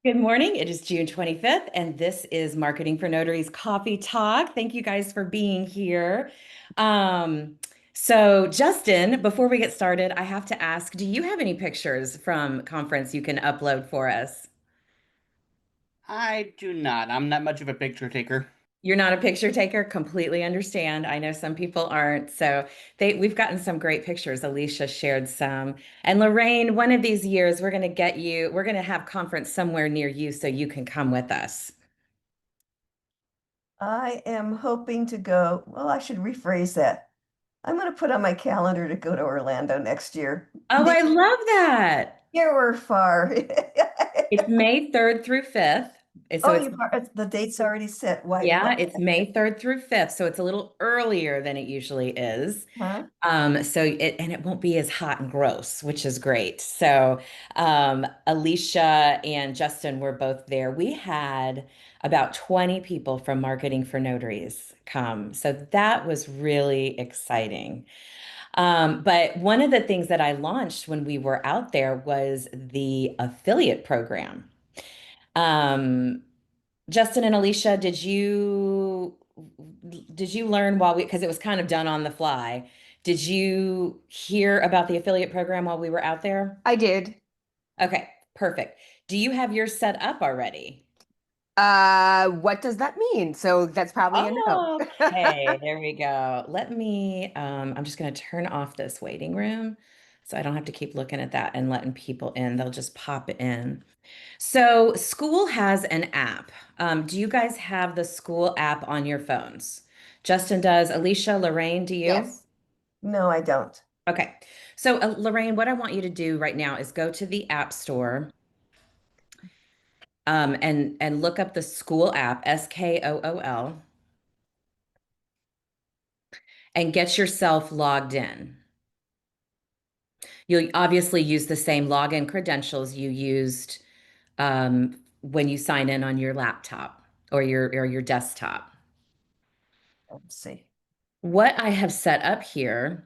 Good morning. It is June 25th, and this is Marketing for Notaries Coffee Talk. Thank you guys for being here. Justin, before we get started, I have to ask, do you have any pictures from conference you can upload for us? I do not. I'm not much of a picture taker. You're not a picture taker, completely understand. I know some people aren't. We've gotten some great pictures. Alicia shared some. And Lorraine, one of these years, we're going to have conference somewhere near you so you can come with us. I am hoping to go. Well, I should rephrase that. I'm going to put on my calendar to go to Orlando next year. Oh, I love that. Here we're far. It's May 3rd through 5th. So Oh, it's, the date's already set. Why, yeah, it's May 3rd through 5th. So it's a little earlier than it usually is. huh? And it won't be as hot and gross, which is great. Alicia and Justin were both there. We had about 20 people from Marketing for Notaries come. So that was really exciting. But one of the things that I launched when we were out there was the affiliate program. Um, Justin and Alicia, did you learn while we, because it was kind of done on the fly. Did you hear about the affiliate program while we were out there? I did. Okay, perfect. Do you have yours set up already? What does that mean? So that's probably a no. Okay, there we go. I'm just going to turn off this waiting room so I don't have to keep looking at that and letting people in. They'll just pop in. So, school has an app. Do you guys have the school app on your phones? Justin does. Alicia, Lorraine, do you? Yes. No, I don't. Okay. So, Lorraine, what I want you to do right now is go to the App Store and look up the school app, SKOOL, and get yourself logged in. You'll obviously use the same login credentials you used when you sign in on your laptop or your desktop. Let's see. What I have set up here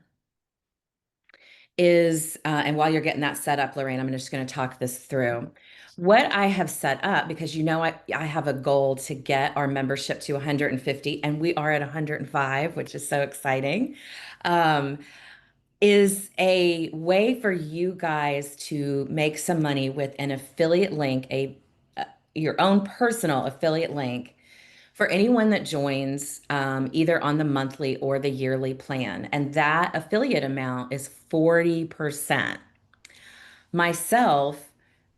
and while you're getting that set up, Lorraine, I'm just going to talk this through. What I have set up, because I have a goal to get our membership to 150, and we are at 105, which is so exciting, um, is a way for you guys to make some money with an affiliate link, your own personal affiliate link for anyone that joins either on the monthly or the yearly plan. And that affiliate amount is 40%. Myself,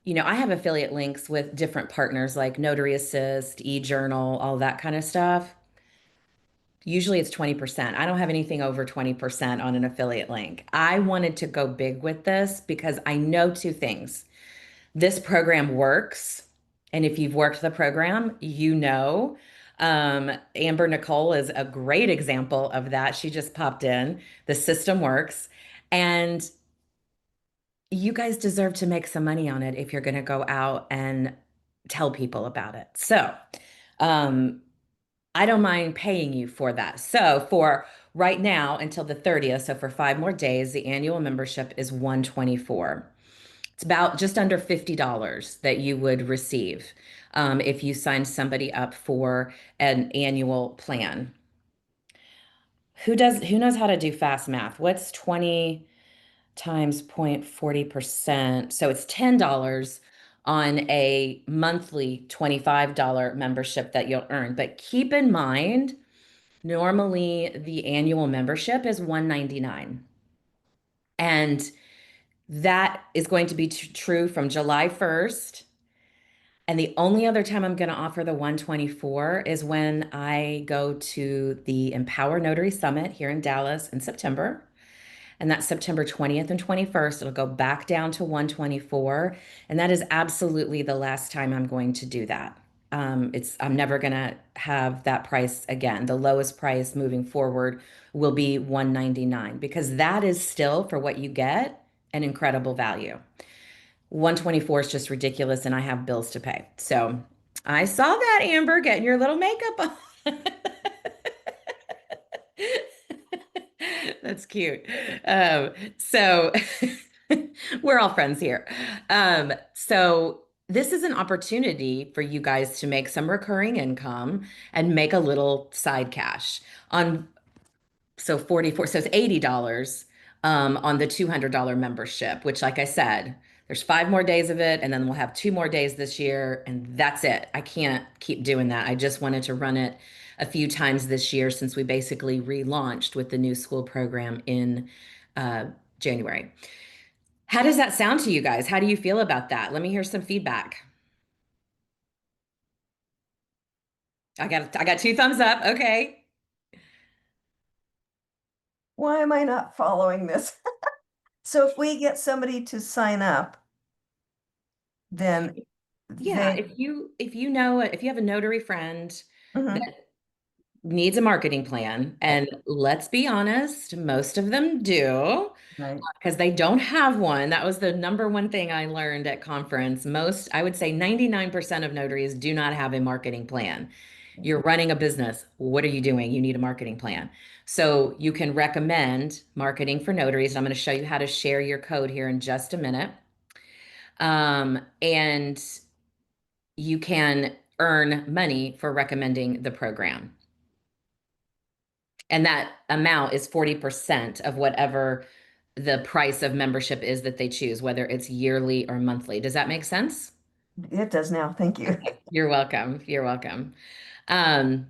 I have affiliate links with different partners like Notary Assist, eJournal, all that kind of stuff. Usually it's 20%. I don't have anything over 20% on an affiliate link. I wanted to go big with this because I know two things. This program works. And if you've worked the program, you know. Amber Nicole is a great example of that. She just popped in. The system works. And you guys deserve to make some money on it if you're going to go out and tell people about it. Um, I don't mind paying you for that. So, for right now until the 30th, so for 5 more days, the annual membership is 124. It's about just under $50 that you would receive if you sign somebody up for an annual plan. Who knows how to do fast math? What's 20 times 0.40%? So it's $10 on a monthly $25 membership that you'll earn. But keep in mind, normally the annual membership is 199. And that is going to be true from July 1st. And the only other time I'm going to offer the 124 is when I go to the Empower Notary Summit here in Dallas in September. And that's September 20th and 21st. It'll go back down to 124. And that is absolutely the last time I'm going to do that. I'm never going to have that price again. The lowest price moving forward will be 199 because that is still for what you get an incredible value. 124 is just ridiculous and I have bills to pay. So I saw that, Amber, getting your little makeup on. That's cute. So we're all friends here. So this is an opportunity for you guys to make some recurring income and make a little side cash on, so 44, so it's $80 on the $200 membership, which, like I said, there's 5 more days of it, and then we'll have 2 more days this year, and that's it. I can't keep doing that. I just wanted to run it a few times this year since we basically relaunched with the new school program in uh, January. How does that sound to you guys? How do you feel about that? Let me hear some feedback. I got 2 thumbs up. Okay. Why am I not following this? So if we get somebody to sign up, then Yeah, they, if you have a notary friend Mhm, that needs a marketing plan, right, and let's be honest, most of them do, right. because they don't have one. That was the number one thing I learned at conference. Most, I would say 99% of notaries do not have a marketing plan. You're running a business. What are you doing? You need a marketing plan. So you can recommend marketing for notaries. I'm going to show you how to share your code here in just a minute. And you can earn money for recommending the program. And that amount is 40% of whatever the price of membership is that they choose, whether it's yearly or monthly. Does that make sense? It does now. Thank you. You're welcome. You're welcome. Um,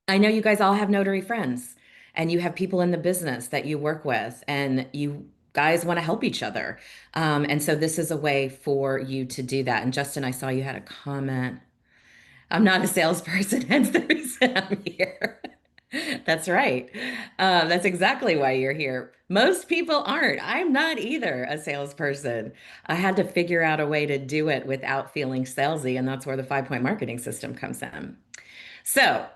I know you guys all have notary friends and you have people in the business that you work with and you guys want to help each other. And so this is a way for you to do that. And Justin, I saw you had a comment. I'm not a salesperson, hence the reason I'm here. That's right. That's exactly why you're here. Most people aren't. I'm not either a salesperson. I had to figure out a way to do it without feeling salesy, and that's where the 5 point marketing system comes in. So,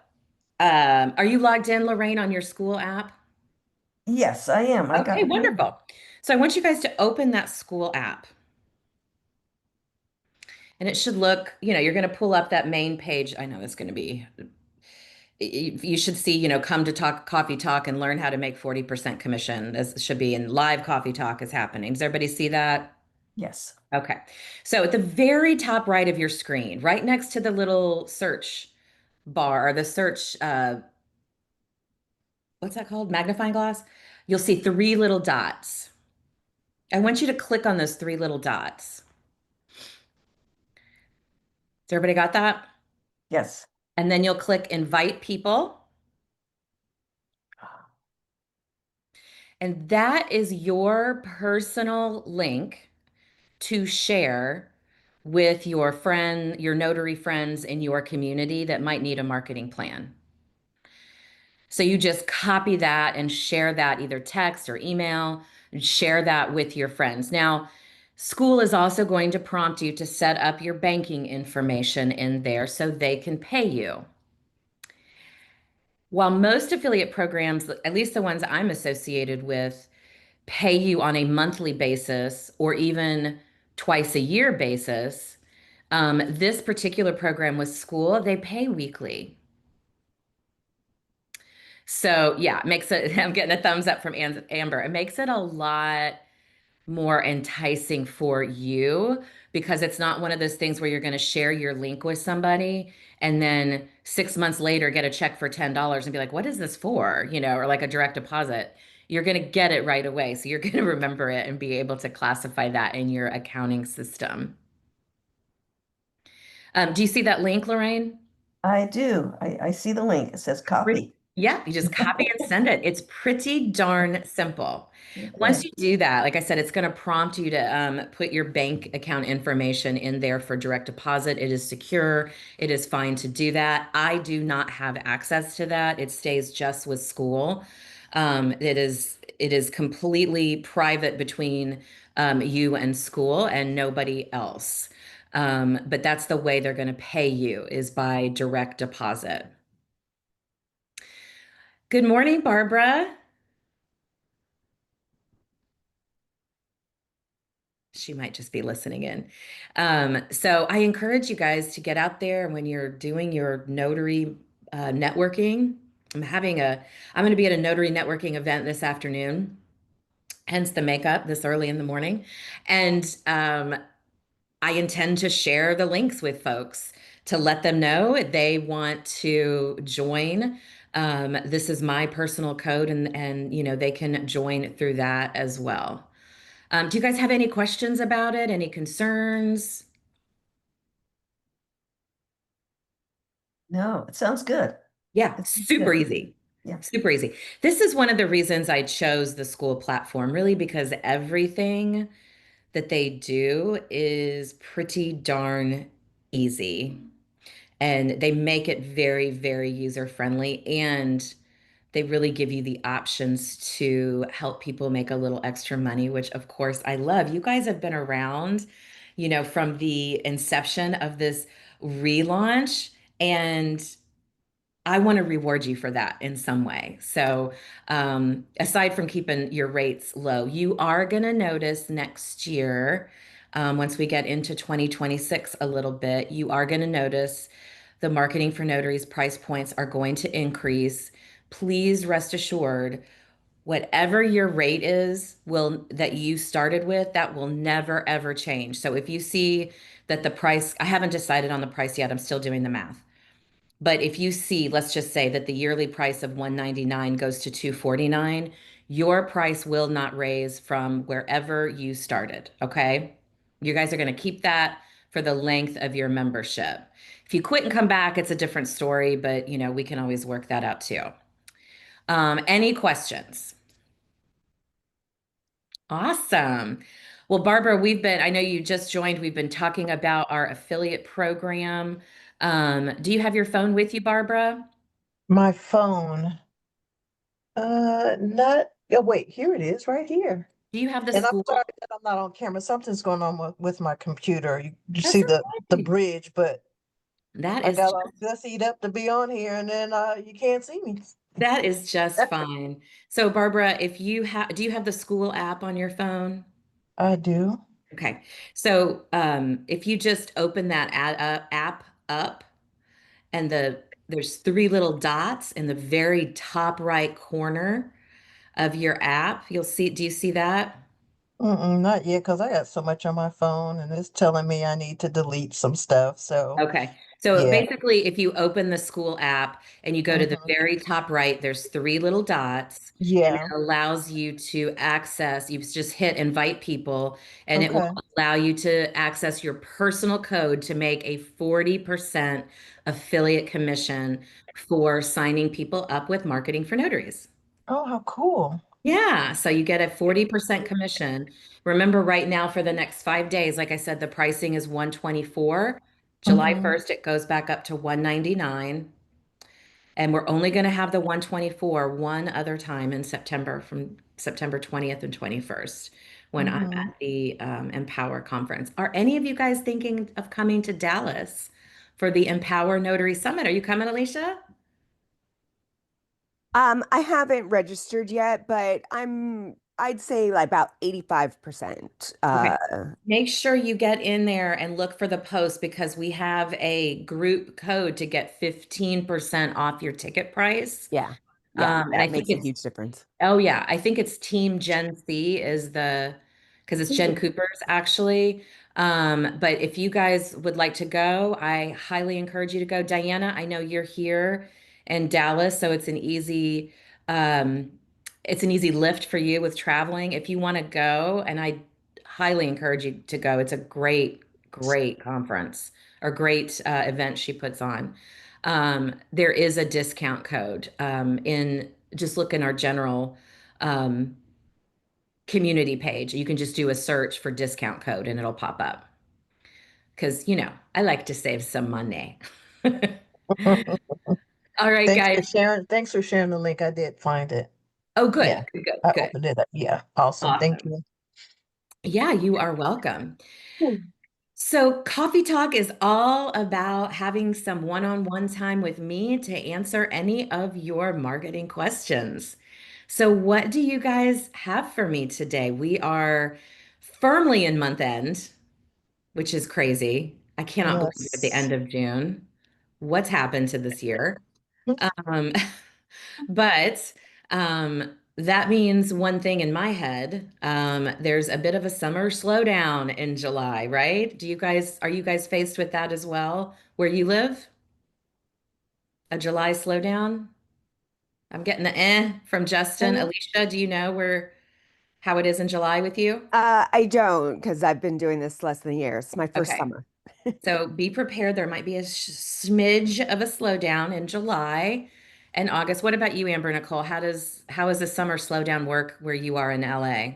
are you logged in, Lorraine, on your school app? Yes, I am. I Okay, got right. wonderful. So I want you guys to open that school app. And it should look, you're going to pull up that main page. I know it's going to be you should see, come to talk coffee talk and learn how to make 40% commission. This should be in live coffee talk is happening. Does everybody see that? Yes. Okay. So at the very top right of your screen, right next to the little search bar or the search, what's that called? Magnifying glass. You'll see 3 little dots. I want you to click on those 3 little dots. Has everybody got that? Yes. And then you'll click invite people. And that is your personal link to share with your friend, your notary friends in your community that might need a marketing plan. So you just copy that and share that either text or email, and share that with your friends. Now, school is also going to prompt you to set up your banking information in there so they can pay you. While most affiliate programs, at least the ones I'm associated with, pay you on a monthly basis or even twice a year basis, this particular program with school, they pay weekly. So yeah, it makes it, I'm getting a thumbs up from Amber. It makes it a lot more enticing for you because it's not one of those things where you're going to share your link with somebody and then 6 months later get a check for $10 and be like, what is this for? Or like a direct deposit. You're going to get it right away. So you're going to remember it and be able to classify that in your accounting system. Do you see that link, Lorraine? I do. I see the link. It says copy. Yeah, you just copy and send it. It's pretty darn simple. Once Okay. you do that, like I said, it's going to prompt you to put your bank account information in there for direct deposit. It is secure. It is fine to do that. I do not have access to that. It stays just with school. It is completely private between you and school and nobody else. But that's the way they're going to pay you is by direct deposit. Good morning, Barbara. She might just be listening in. So I encourage you guys to get out there when you're doing your notary networking. I'm going to be at a notary networking event this afternoon, hence the makeup this early in the morning. And I intend to share the links with folks to let them know they want to join. This is my personal code, and they can join through that as well. Do you guys have any questions about it? Any concerns? No, it sounds good. Yeah, It's super good. easy. Yeah. Super easy. This is one of the reasons I chose the school platform, really, because everything that they do is pretty darn easy. And they make it very, very user friendly. And they really give you the options to help people make a little extra money, which of course I love. You guys have been around, from the inception of this relaunch. And I want to reward you for that in some way. So, aside from keeping your rates low, you are going to notice next year, once we get into 2026 a little bit, you are going to notice the marketing for notaries price points are going to increase. Please rest assured, whatever your rate is will that you started with, that will never ever change. So if you see that the price, I haven't decided on the price yet, I'm still doing the math. But if you see, let's just say that the yearly price of 199 goes to 249, your price will not raise from wherever you started, okay? You guys are going to keep that for the length of your membership. If you quit and come back, it's a different story, but we can always work that out too. Any questions? Awesome. Well, Barbara, I know you just joined. We've been talking about our affiliate program. Do you have your phone with you, Barbara? My phone. Not. Oh, wait, here it is, right here. Do you have the And I'm school? sorry that I'm not on camera. Something's going on with my computer. You That's see the okay. bridge, but That I is got just, all gussied up to be on here, and then you can't see me. that is just fine. So, Barbara, if you have, do you have the school app on your phone? I do. Okay. So, if you just open that app up, and there's three little dots in the very top right corner of your app, you'll see, do you see that? Not yet, because I got so much on my phone, and it's telling me I need to delete some stuff. So Okay. So yeah. basically, if you open the school app and you go to the hmm very top right, there's three little dots, and it Yeah. allows you to access, you just hit invite people, and it will Okay. allow you to access your personal code to make a 40% affiliate commission for signing people up with marketing for notaries. Oh, how cool. Yeah, so you get a 40% commission. Remember, right now for the next 5 days, like I said, the pricing is 124. July hmm 1st, it goes back up to 199. And we're only going to have the 124 one other time in September, from September 20th and 21st, when I'm hmm at the Empower conference. Are any of you guys thinking of coming to Dallas for the Empower Notary Summit? Are you coming, Alicia? I haven't registered yet, but I'd say like about 85%. Okay. Make sure you get in there and look for the post, because we have a group code to get 15% off your ticket price. Yeah. Yeah, And I that think makes a it's, huge difference. oh yeah, I think it's Team Gen C is because it's Jen Cooper's actually. But if you guys would like to go, I highly encourage you to go. Diana, I know you're here in Dallas, so um, it's an easy lift for you with traveling. If you want to go, and I highly encourage you to go. It's a great, great conference or great event she puts on. There is a discount code in just look in our general um, community page. You can just do a search for discount code and it'll pop up. Because, I like to save some money. All right, Thanks for guys. sharing. Thanks for sharing the link. I did find it. Oh, Yeah, good, good, good, I good. opened it up. Yeah, awesome. Thank Awesome. you. Yeah, you are welcome. So, Coffee Talk is all about having some one-on-one time with me to answer any of your marketing questions. So, what do you guys have for me today? We are firmly in month end, which is crazy. I cannot believe we're at the Yes. end of June. What's happened to this year? Um, but that means one thing in my head. There's a bit of a summer slowdown in July, right? Are you guys faced with that as well where you live? A July slowdown? I'm getting the from Justin. Mm. Alicia, do you know how it is in July with you? I don't, because I've been doing this less than a year. It's my first Okay. summer. So be prepared. There might be a smidge of a slowdown in July and August. What about you, Amber Nicole? How does the summer slowdown work where you are in LA?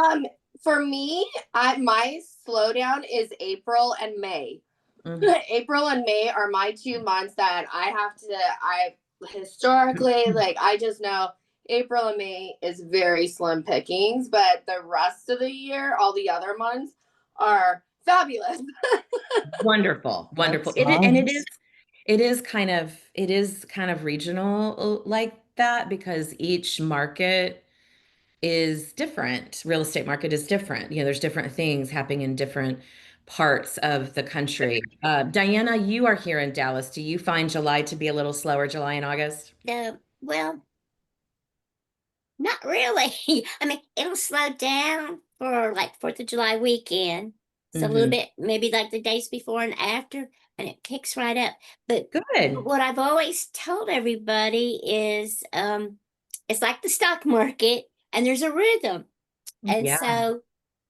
Um, for me, my slowdown is April and May. Mm. April and May are my 2 months that I historically, like, I just know April and May is very slim pickings, but the rest of the year, all the other months are fabulous. Wonderful, wonderful. That's And nice. it is kind of regional like that because each market is different. Real estate market is different. You know, there's different things happening in different parts of the country. Diana, you are here in Dallas. Do you find July to be a little slower, July and August? Well, not really. I mean, it'll slow down for like 4th of July weekend. So a little Hmm. bit, maybe like the days before and after, and it picks right up. But Good. what I've always told everybody is it's like the stock market and there's a rhythm. And Yeah, so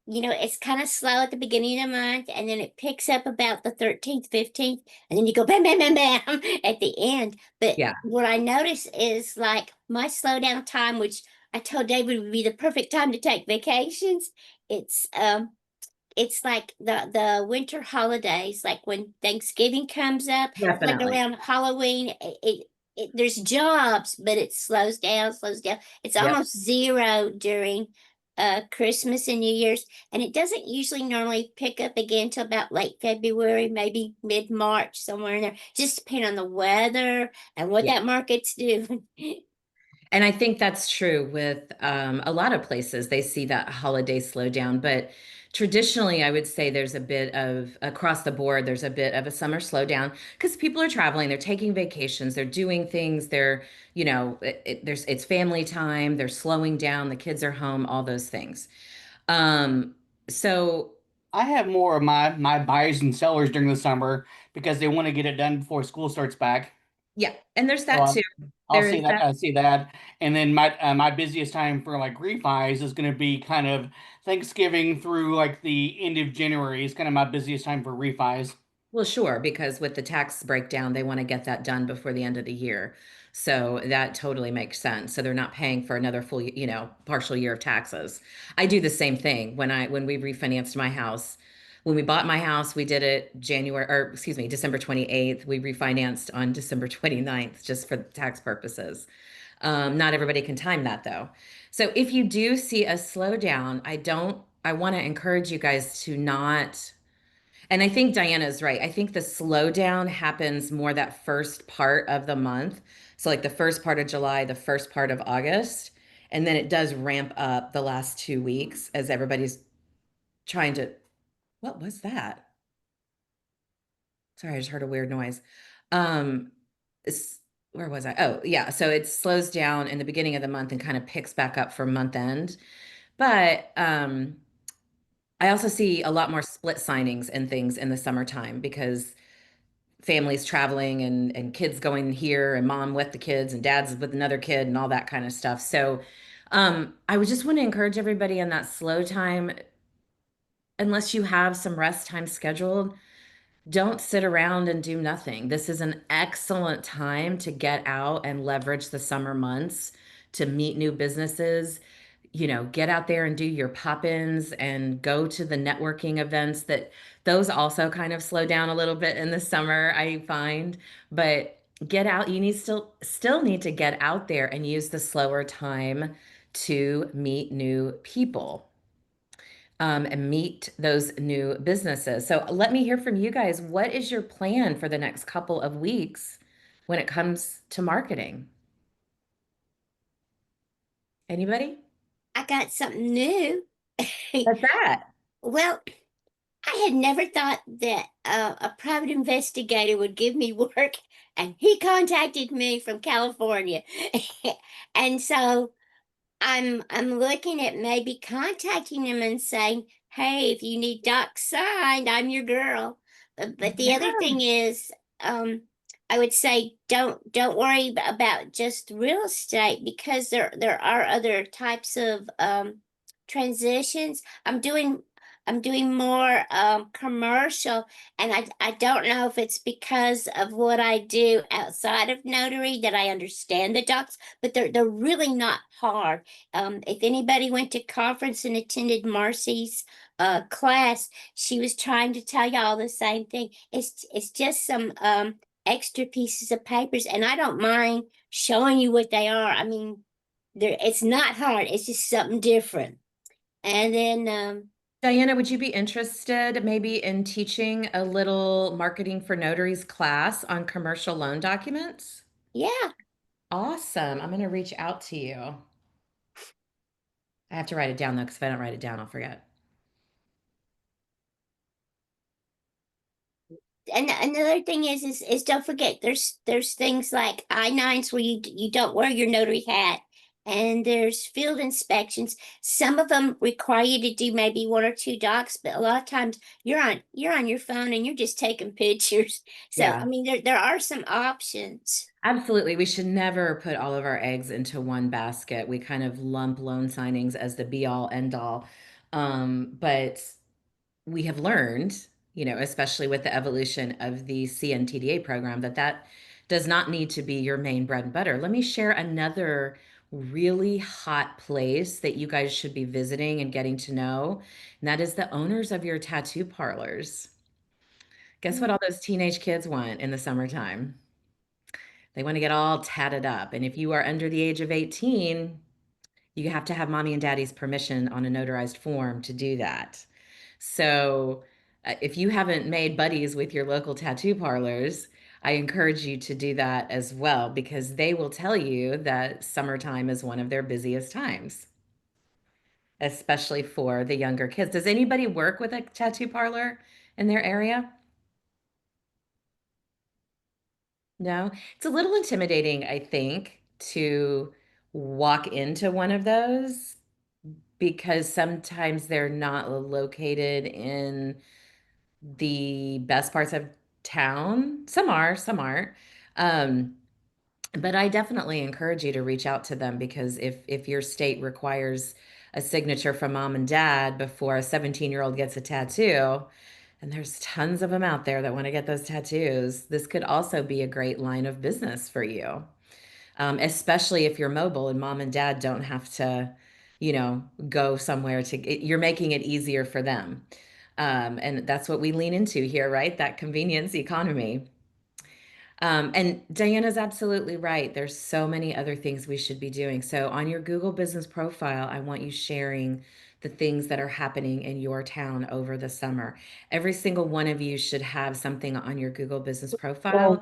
it's kind of slow at the beginning of the month, and then it picks up about the 13th, 15th, and then you go bam, bam, bam, bam at the end. But yeah, what I notice is like my slowdown time, which I told David would be the perfect time to take vacations. It's it's like the winter holidays, like when Thanksgiving comes up, like definitely. around Halloween, there's jobs, but it slows down, slows down. It's Yep. almost zero during Christmas and New Year's, and it doesn't usually normally pick up again till about late February, maybe mid-March, somewhere in there. Just depending on the weather and what Yeah. that market's doing. And I think that's true with a lot of places. They see that holiday slowdown, but traditionally, I would say there's a bit of across the board, there's a bit of a summer slowdown because people are traveling, they're taking vacations, they're doing things, it's family time, they're slowing down, the kids are home, all those things. Um, so I have more of my buyers and sellers during the summer because they want to get it done before school starts back. yeah, and there's So that too. I'll There see is that. that. I see that, and then my busiest time for like refis is going to be kind of Thanksgiving through like the end of January is kind of my busiest time for refis. Well, sure, because with the tax breakdown, they want to get that done before the end of the year. So that totally makes sense. So they're not paying for another full, partial year of taxes. I do the same thing when we refinanced my house. When we bought my house, we did it December 28th. We refinanced on December 29th just for tax purposes. Not everybody can time that though. So if you do see a slowdown, I want to encourage you guys to not and I think Diana's right. I think the slowdown happens more that first part of the month. So, like the first part of July, the first part of August. And then it does ramp up the last 2 weeks as everybody's trying to. What was that? Sorry, I just heard a weird noise. Um, where was I? Oh, yeah. So it slows down in the beginning of the month and kind of picks back up for month end. But I also see a lot more split signings and things in the summertime because families traveling and kids going here and mom with the kids and dad's with another kid and all that kind of stuff. So I would just want to encourage everybody on that slow time, unless you have some rest time scheduled, don't sit around and do nothing. This is an excellent time to get out and leverage the summer months to meet new businesses. Get out there and do your pop-ins and go to the networking events that those also kind of slow down a little bit in the summer, I find. But get out, you need still need to get out there and use the slower time to meet new people and meet those new businesses. So let me hear from you guys. What is your plan for the next couple of weeks when it comes to marketing? Anybody? I got something new. What's that? Well, I had never thought that a private investigator would give me work, and he contacted me from California. And so I'm looking at maybe contacting them and saying, "Hey, if you need docs signed, I'm your girl." But the other Yeah. thing is, I would say don't worry about just real estate because there are other types of transitions. I'm doing more commercial, and I don't know if it's because of what I do outside of notary that I understand the docs, but they're really not hard. If anybody went to conference and attended Marcy's class, she was trying to tell y'all the same thing. It's just some extra pieces of papers, and I don't mind showing you what they are. I mean, it's not hard. It's just something different. And then Diana, would you be interested maybe in teaching a little marketing for notaries class on commercial loan documents? yeah. Awesome. I'm going to reach out to you. I have to write it down though, because if I don't write it down, I'll forget. And another thing is don't forget there's things like I-9s where you don't wear your notary hat, and there's field inspections. Some of them require you to do maybe one or two docs, but a lot of times you're on your phone and you're just taking pictures. So I Yeah. mean there are some options. Absolutely. We should never put all of our eggs into one basket. We kind of lump loan signings as the be all end all. But we have learned, especially with the evolution of the CNTDA program, that does not need to be your main bread and butter. Let me share another really hot place that you guys should be visiting and getting to know, and that is the owners of your tattoo parlors. Guess what all those teenage kids want in the summertime? They want to get all tatted up. And if you are under the age of 18, you have to have mommy and daddy's permission on a notarized form to do that. So, if you haven't made buddies with your local tattoo parlors, I encourage you to do that as well because they will tell you that summertime is one of their busiest times, especially for the younger kids. Does anybody work with a tattoo parlor in their area? No, it's a little intimidating, I think, to walk into one of those because sometimes they're not located in the best parts of town. Some are, some aren't. Um, but I definitely encourage you to reach out to them because if your state requires a signature from mom and dad before a 17-year-old gets a tattoo, and there's tons of them out there that want to get those tattoos, this could also be a great line of business for you. Especially if you're mobile and mom and dad don't have to, go somewhere you're making it easier for them. And that's what we lean into here, right? That convenience economy. And Diana's absolutely right. There's so many other things we should be doing. So on your Google business profile, I want you sharing the things that are happening in your town over the summer. Every single one of you should have something on your Google business profile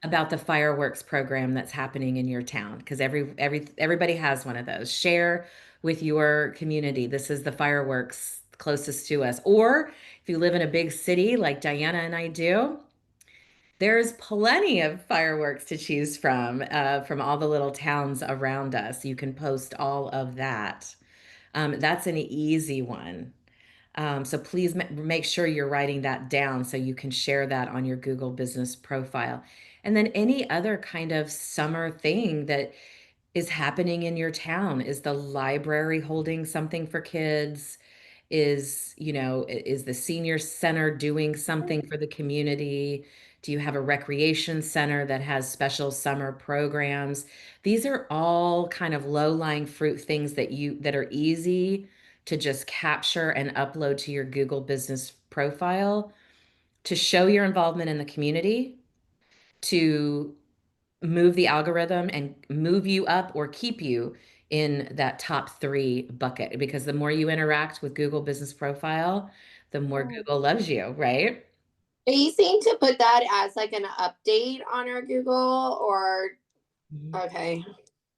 about the fireworks program that's happening in your town because everybody has one of those. Share with your community. This is the fireworks closest to us. Or if you live in a big city like Diana and I do, there's plenty of fireworks to choose from all the little towns around us. You can post all of that. That's an easy one. So please make sure you're writing that down so you can share that on your Google business profile. And then any other kind of summer thing that is happening in your town. Is the library holding something for kids? Is the senior center doing something for the community? Do you have a recreation center that has special summer programs? These are all kind of low-lying fruit things that are easy to just capture and upload to your Google business profile to show your involvement in the community, to move the algorithm and move you up or keep you in that top three bucket. Because the more you interact with Google Business Profile, the more Google loves you, right? Are you saying to put that as like an update on our Google or Mhm. okay.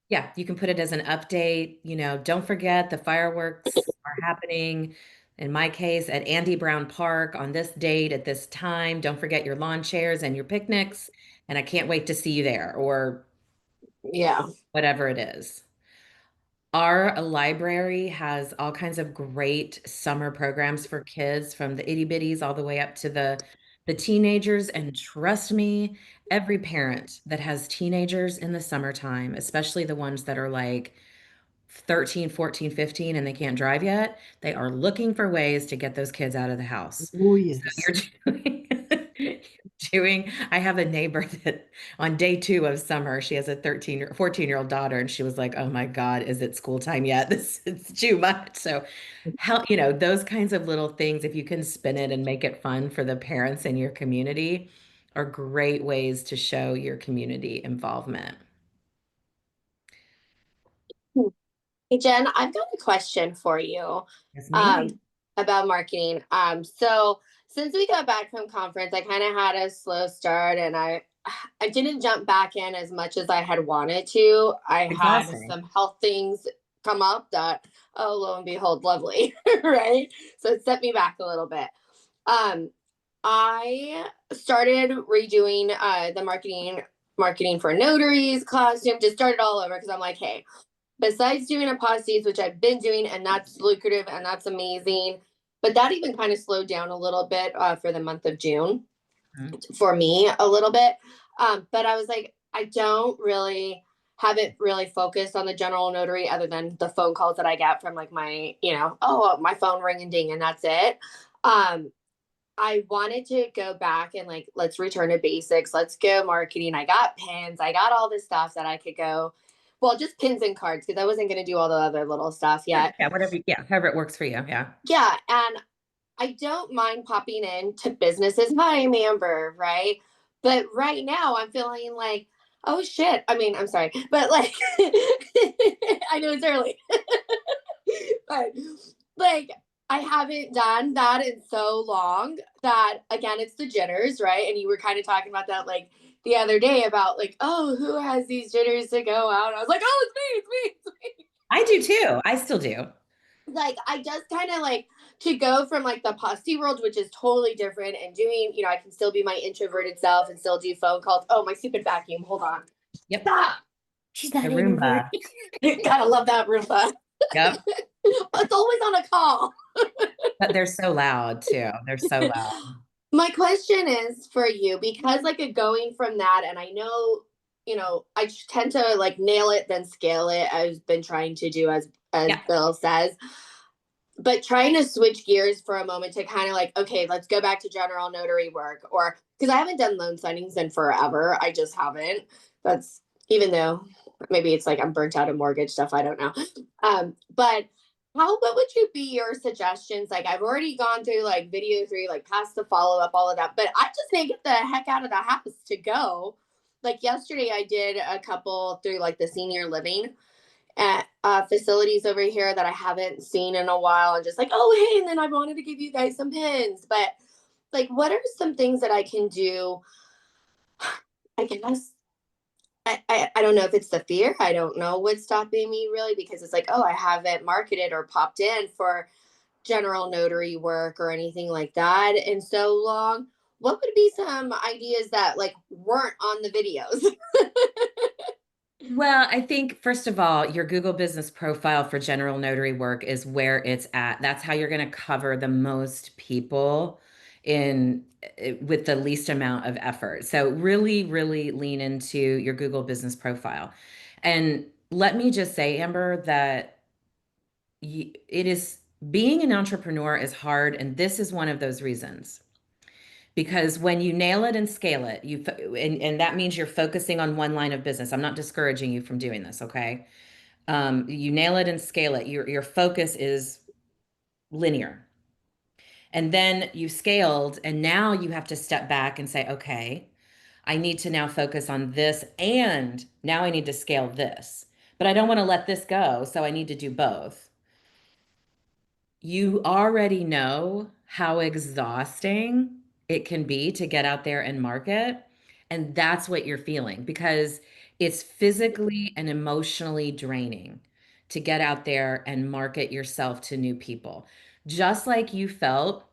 Yeah, you can put it as an update. Don't forget the fireworks are happening, in my case, at Andy Brown Park on this date at this time. Don't forget your lawn chairs and your picnics. And I can't wait to see you there, or Yeah. whatever it is. Our library has all kinds of great summer programs for kids from the itty bitties all the way up to the teenagers. And trust me, every parent that has teenagers in the summertime, especially the ones that are like 13, 14, 15, and they can't drive yet, they are looking for ways to get those kids out of the house. Oh, So yes. you're doing, I have a neighbor that on day 2 of summer, she has a 14-year-old daughter, and she was like, oh my God, is it school time yet? This it's too much. So how, those kinds of little things, if you can spin it and make it fun for the parents in your community, are great ways to show your community involvement. Hey Jen, I've got a question for you Yes, um, ma'am. about marketing. So since we got back from conference, I kind of had a slow start, and I didn't jump back in as much as I had wanted to. I had Exhausting. some health things come up that, oh, lo and behold, lovely, right? So it set me back a little bit. Um, I started redoing the marketing for notaries, costume, just started all over because I'm like, hey, besides doing apostilles, which I've been doing, and that's lucrative and that's amazing. But that even kind of slowed down a little bit for the month of June Mhm. for me a little bit. But I was like, I don't really haven't really focused on the general notary other than the phone calls that I get from like my, oh, my phone ring and ding, and that's it. Um, I wanted to go back and like, let's return to basics. Let's go marketing. I got pins. I got all this stuff that I could go. Well, just pins and cards because I wasn't going to do all the other little stuff yet. Yeah, whatever, yeah, however it works for you. Yeah. Yeah. And I don't mind popping in to businesses. Hi, I'm Amber, right? But right now I'm feeling like, oh shit. I mean, I'm sorry, but like, I know it's early, but like, I haven't done that in so long that again, it's the jitters, right? And you were kind of talking about that like the other day about like, oh, who has these jitters to go out? And I was like, oh, it's me. I do too. I still do. Like I just kind of like to go from like the postie world, which is totally different, and doing, I can still be my introverted self and still do phone calls. Oh, my stupid vacuum. Hold on. Yep. Stop. She's The not introverted. Roomba. Gotta love that Roomba. Yep. It's always on a call. But they're so loud too. They're so loud. My question is for you because like a going from that, and I know, I tend to like nail it then scale it. I've been trying to do as Yeah. Bill says, but trying to switch gears for a moment to kind of like, okay, let's go back to general notary work, or because I haven't done loan signings in forever. I just haven't. That's even though maybe it's like I'm burnt out of mortgage stuff. I don't know. But what would you be your suggestions? Like I've already gone through like video 3, like past the follow up, all of that, but I just can't get the heck out of the house to go. Like yesterday, I did a couple through like the senior living at facilities over here that I haven't seen in a while, and just like, oh, hey, and then I wanted to give you guys some pins. But like, what are some things that I can do? I guess I don't know if it's the fear. I don't know what's stopping me really because it's like, oh, I haven't marketed or popped in for general notary work or anything like that in so long. What would be some ideas that like weren't on the videos? Well, I think first of all, your Google business profile for general notary work is where it's at. That's how you're going to cover the most people in with the least amount of effort. So really, really lean into your Google business profile. And let me just say, Amber, that it is being an entrepreneur is hard, and this is one of those reasons. Because when you nail it and scale it, and that means you're focusing on one line of business. I'm not discouraging you from doing this, okay? You nail it and scale it. Your focus is linear. And then you scaled, and now you have to step back and say, okay, I need to now focus on this, and now I need to scale this. But I don't want to let this go, so I need to do both. You already know how exhausting it can be to get out there and market. And that's what you're feeling because it's physically and emotionally draining to get out there and market yourself to new people. Just like you felt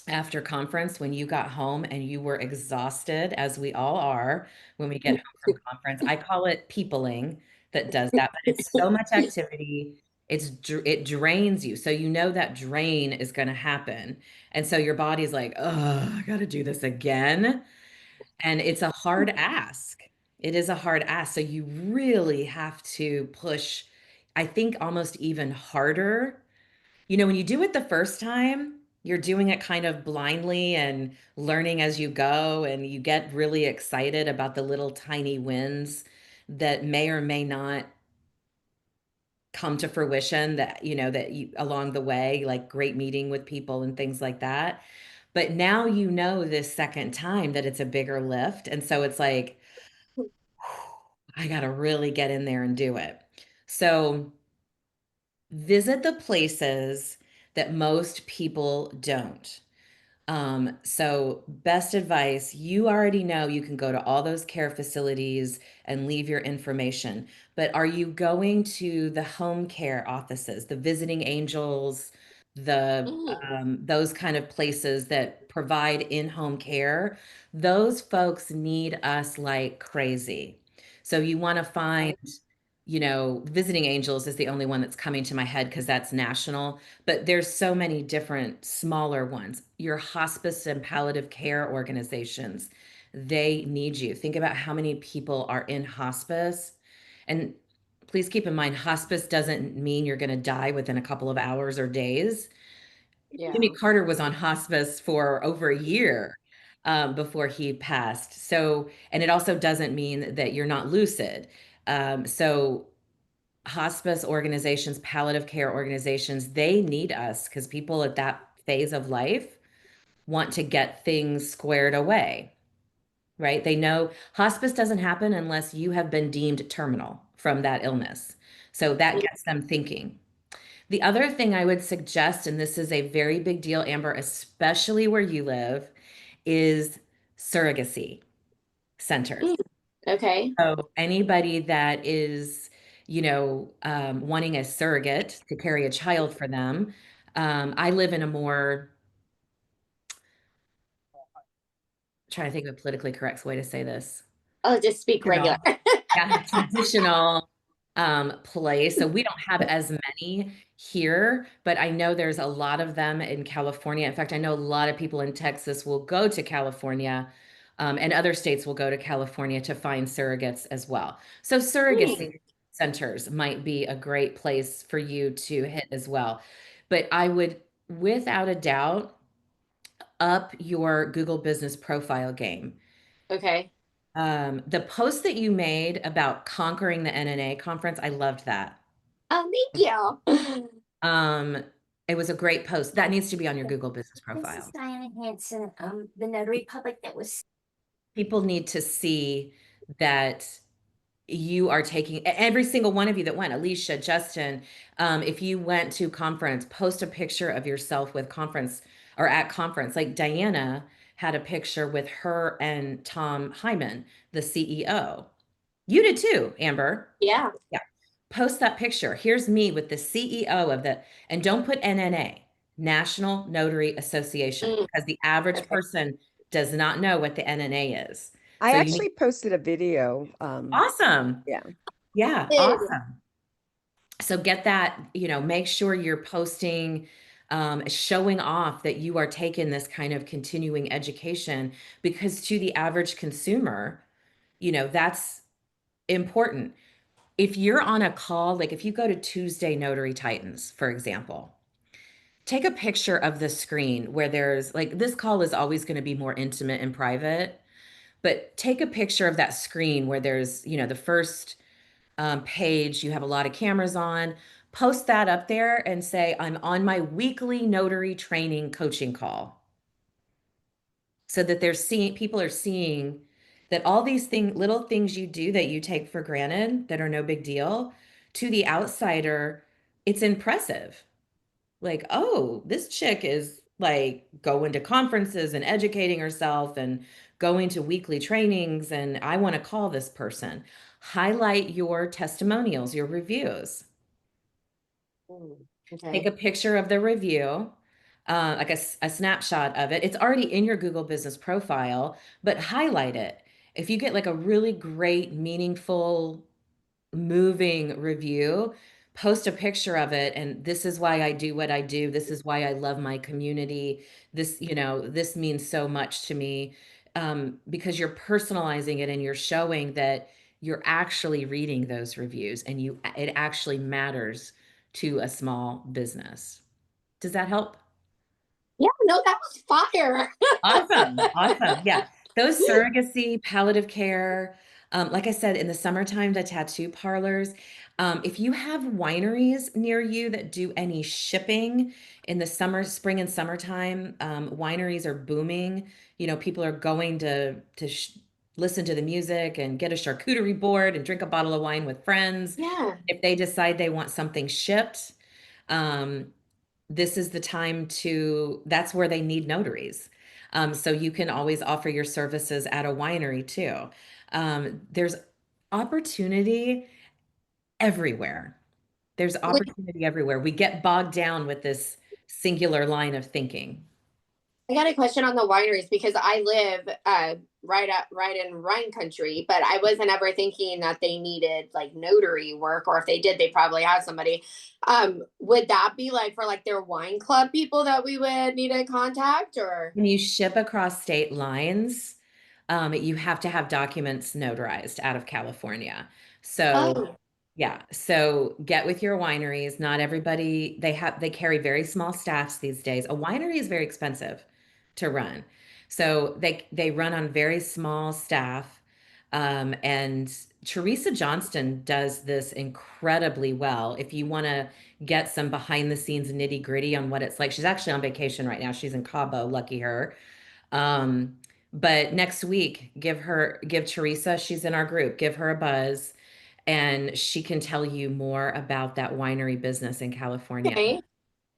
after conference when you got home and you were exhausted, as we all are when we get home from conference. I call it peopling that does that, but it's so much activity. It drains you. So you know that drain is going to happen. And so your body's like, "Oh, I got to do this again." And it's a hard ask. It is a hard ask. So you really have to push, I think, almost even harder. When you do it the first time, you're doing it kind of blindly and learning as you go, and you get really excited about the little tiny wins that may or may not come to fruition, that you along the way, like great meeting with people and things like that. But now this second time that it's a bigger lift. And so it's like, I got to really get in there and do it. So visit the places that most people don't. So best advice, you already know you can go to all those care facilities and leave your information, but are you going to the home care offices, the visiting angels, the Mm, those kind of places that provide in-home care? Those folks need us like crazy. So you want to find, okay. visiting angels is the only one that's coming to my head because that's national, but there's so many different smaller ones. Your hospice and palliative care organizations, they need you. Think about how many people are in hospice. And please keep in mind, hospice doesn't mean you're going to die within a couple of hours or days. Jimmy Yeah. Carter was on hospice for over a year before he passed. So, and it also doesn't mean that you're not lucid. So hospice organizations, palliative care organizations, they need us because people at that phase of life want to get things squared away, right? They know hospice doesn't happen unless you have been deemed terminal from that illness. So that Mm, gets them thinking. The other thing I would suggest, and this is a very big deal, Amber, especially where you live, is surrogacy centers. mm, okay. So anybody that is, wanting a surrogate to carry a child for them. I live in a more, trying to think of a politically correct way to say this. I'll just speak regular. Traditional, yeah, traditional place. So we don't have as many here, but I know there's a lot of them in California. In fact, I know a lot of people in Texas will go to California, and other states will go to California to find surrogates as well. So Mm, surrogacy centers might be a great place for you to hit as well. But I would, without a doubt, up your Google business profile game. okay. The post that you made about conquering the NNA conference, I loved that. Oh, thank you. Um, it was a great post. That needs to be on your Google business This is profile. Diana Hanson, the notary public that was. People need to see that you are taking every single one of you that went, Alicia, Justin, if you went to conference, post a picture of yourself with conference or at conference. Like Diana had a picture with her and Tom Hyman, the CEO. You did too, Amber. Yeah. Yeah. Post that picture. Here's me with the CEO of the, and don't put NNA, National Notary Association, Mm, because the average okay. person does not know what the NNA is. I So you need, actually posted a video. awesome. Yeah. Yeah, Good. awesome. So get that, make sure you're posting, showing off that you are taking this kind of continuing education, because to the average consumer, that's important. If you're on a call, like if you go to Tuesday Notary Titans, for example, take a picture of the screen where there's like this call is always going to be more intimate and private, but take a picture of that screen where there's, the first page, you have a lot of cameras on. Post that up there and say, I'm on my weekly notary training coaching call. So that people are seeing that all these little things you do that you take for granted that are no big deal, to the outsider, it's impressive. Like, oh, this chick is like going to conferences and educating herself and going to weekly trainings, and I want to call this person. Highlight your testimonials, your reviews. Mm, Take okay. a picture of the review, like a snapshot of it. It's already in your Google business profile, but highlight it. If you get like a really great, meaningful moving review, post a picture of it. And this is why I do what I do. This is why I love my community. This, this means so much to me. Because you're personalizing it and you're showing that you're actually reading those reviews and it actually matters to a small business. Does that help? Yeah, no, that was fire. Awesome. Awesome. Yeah. Those surrogacy, palliative care, like I said, in the summertime, the tattoo parlors. If you have wineries near you that do any shipping in the summer, spring and summertime, wineries are booming. People are going to listen to the music and get a charcuterie board and drink a bottle of wine with friends. Yeah. If they decide they want something shipped, um, this is the time that's where they need notaries. So you can always offer your services at a winery too. There's opportunity everywhere. There's opportunity everywhere. We get bogged down with this singular line of thinking. I got a question on the wineries because I live right in wine country, but I wasn't ever thinking that they needed like notary work, or if they did, they probably had somebody. Would that be like for like their wine club people that we would need to contact, or? When you ship across state lines, you have to have documents notarized out of California. So Oh, yeah, so get with your wineries. Not everybody, they carry very small staffs these days. A winery is very expensive to run. So they run on very small staff. And Teresa Johnston does this incredibly well. If you want to get some behind the scenes nitty gritty on what it's like, she's actually on vacation right now. She's in Cabo, lucky her. But next week, give Teresa, she's in our group, give her a buzz and she can tell you more about that winery business in California. okay.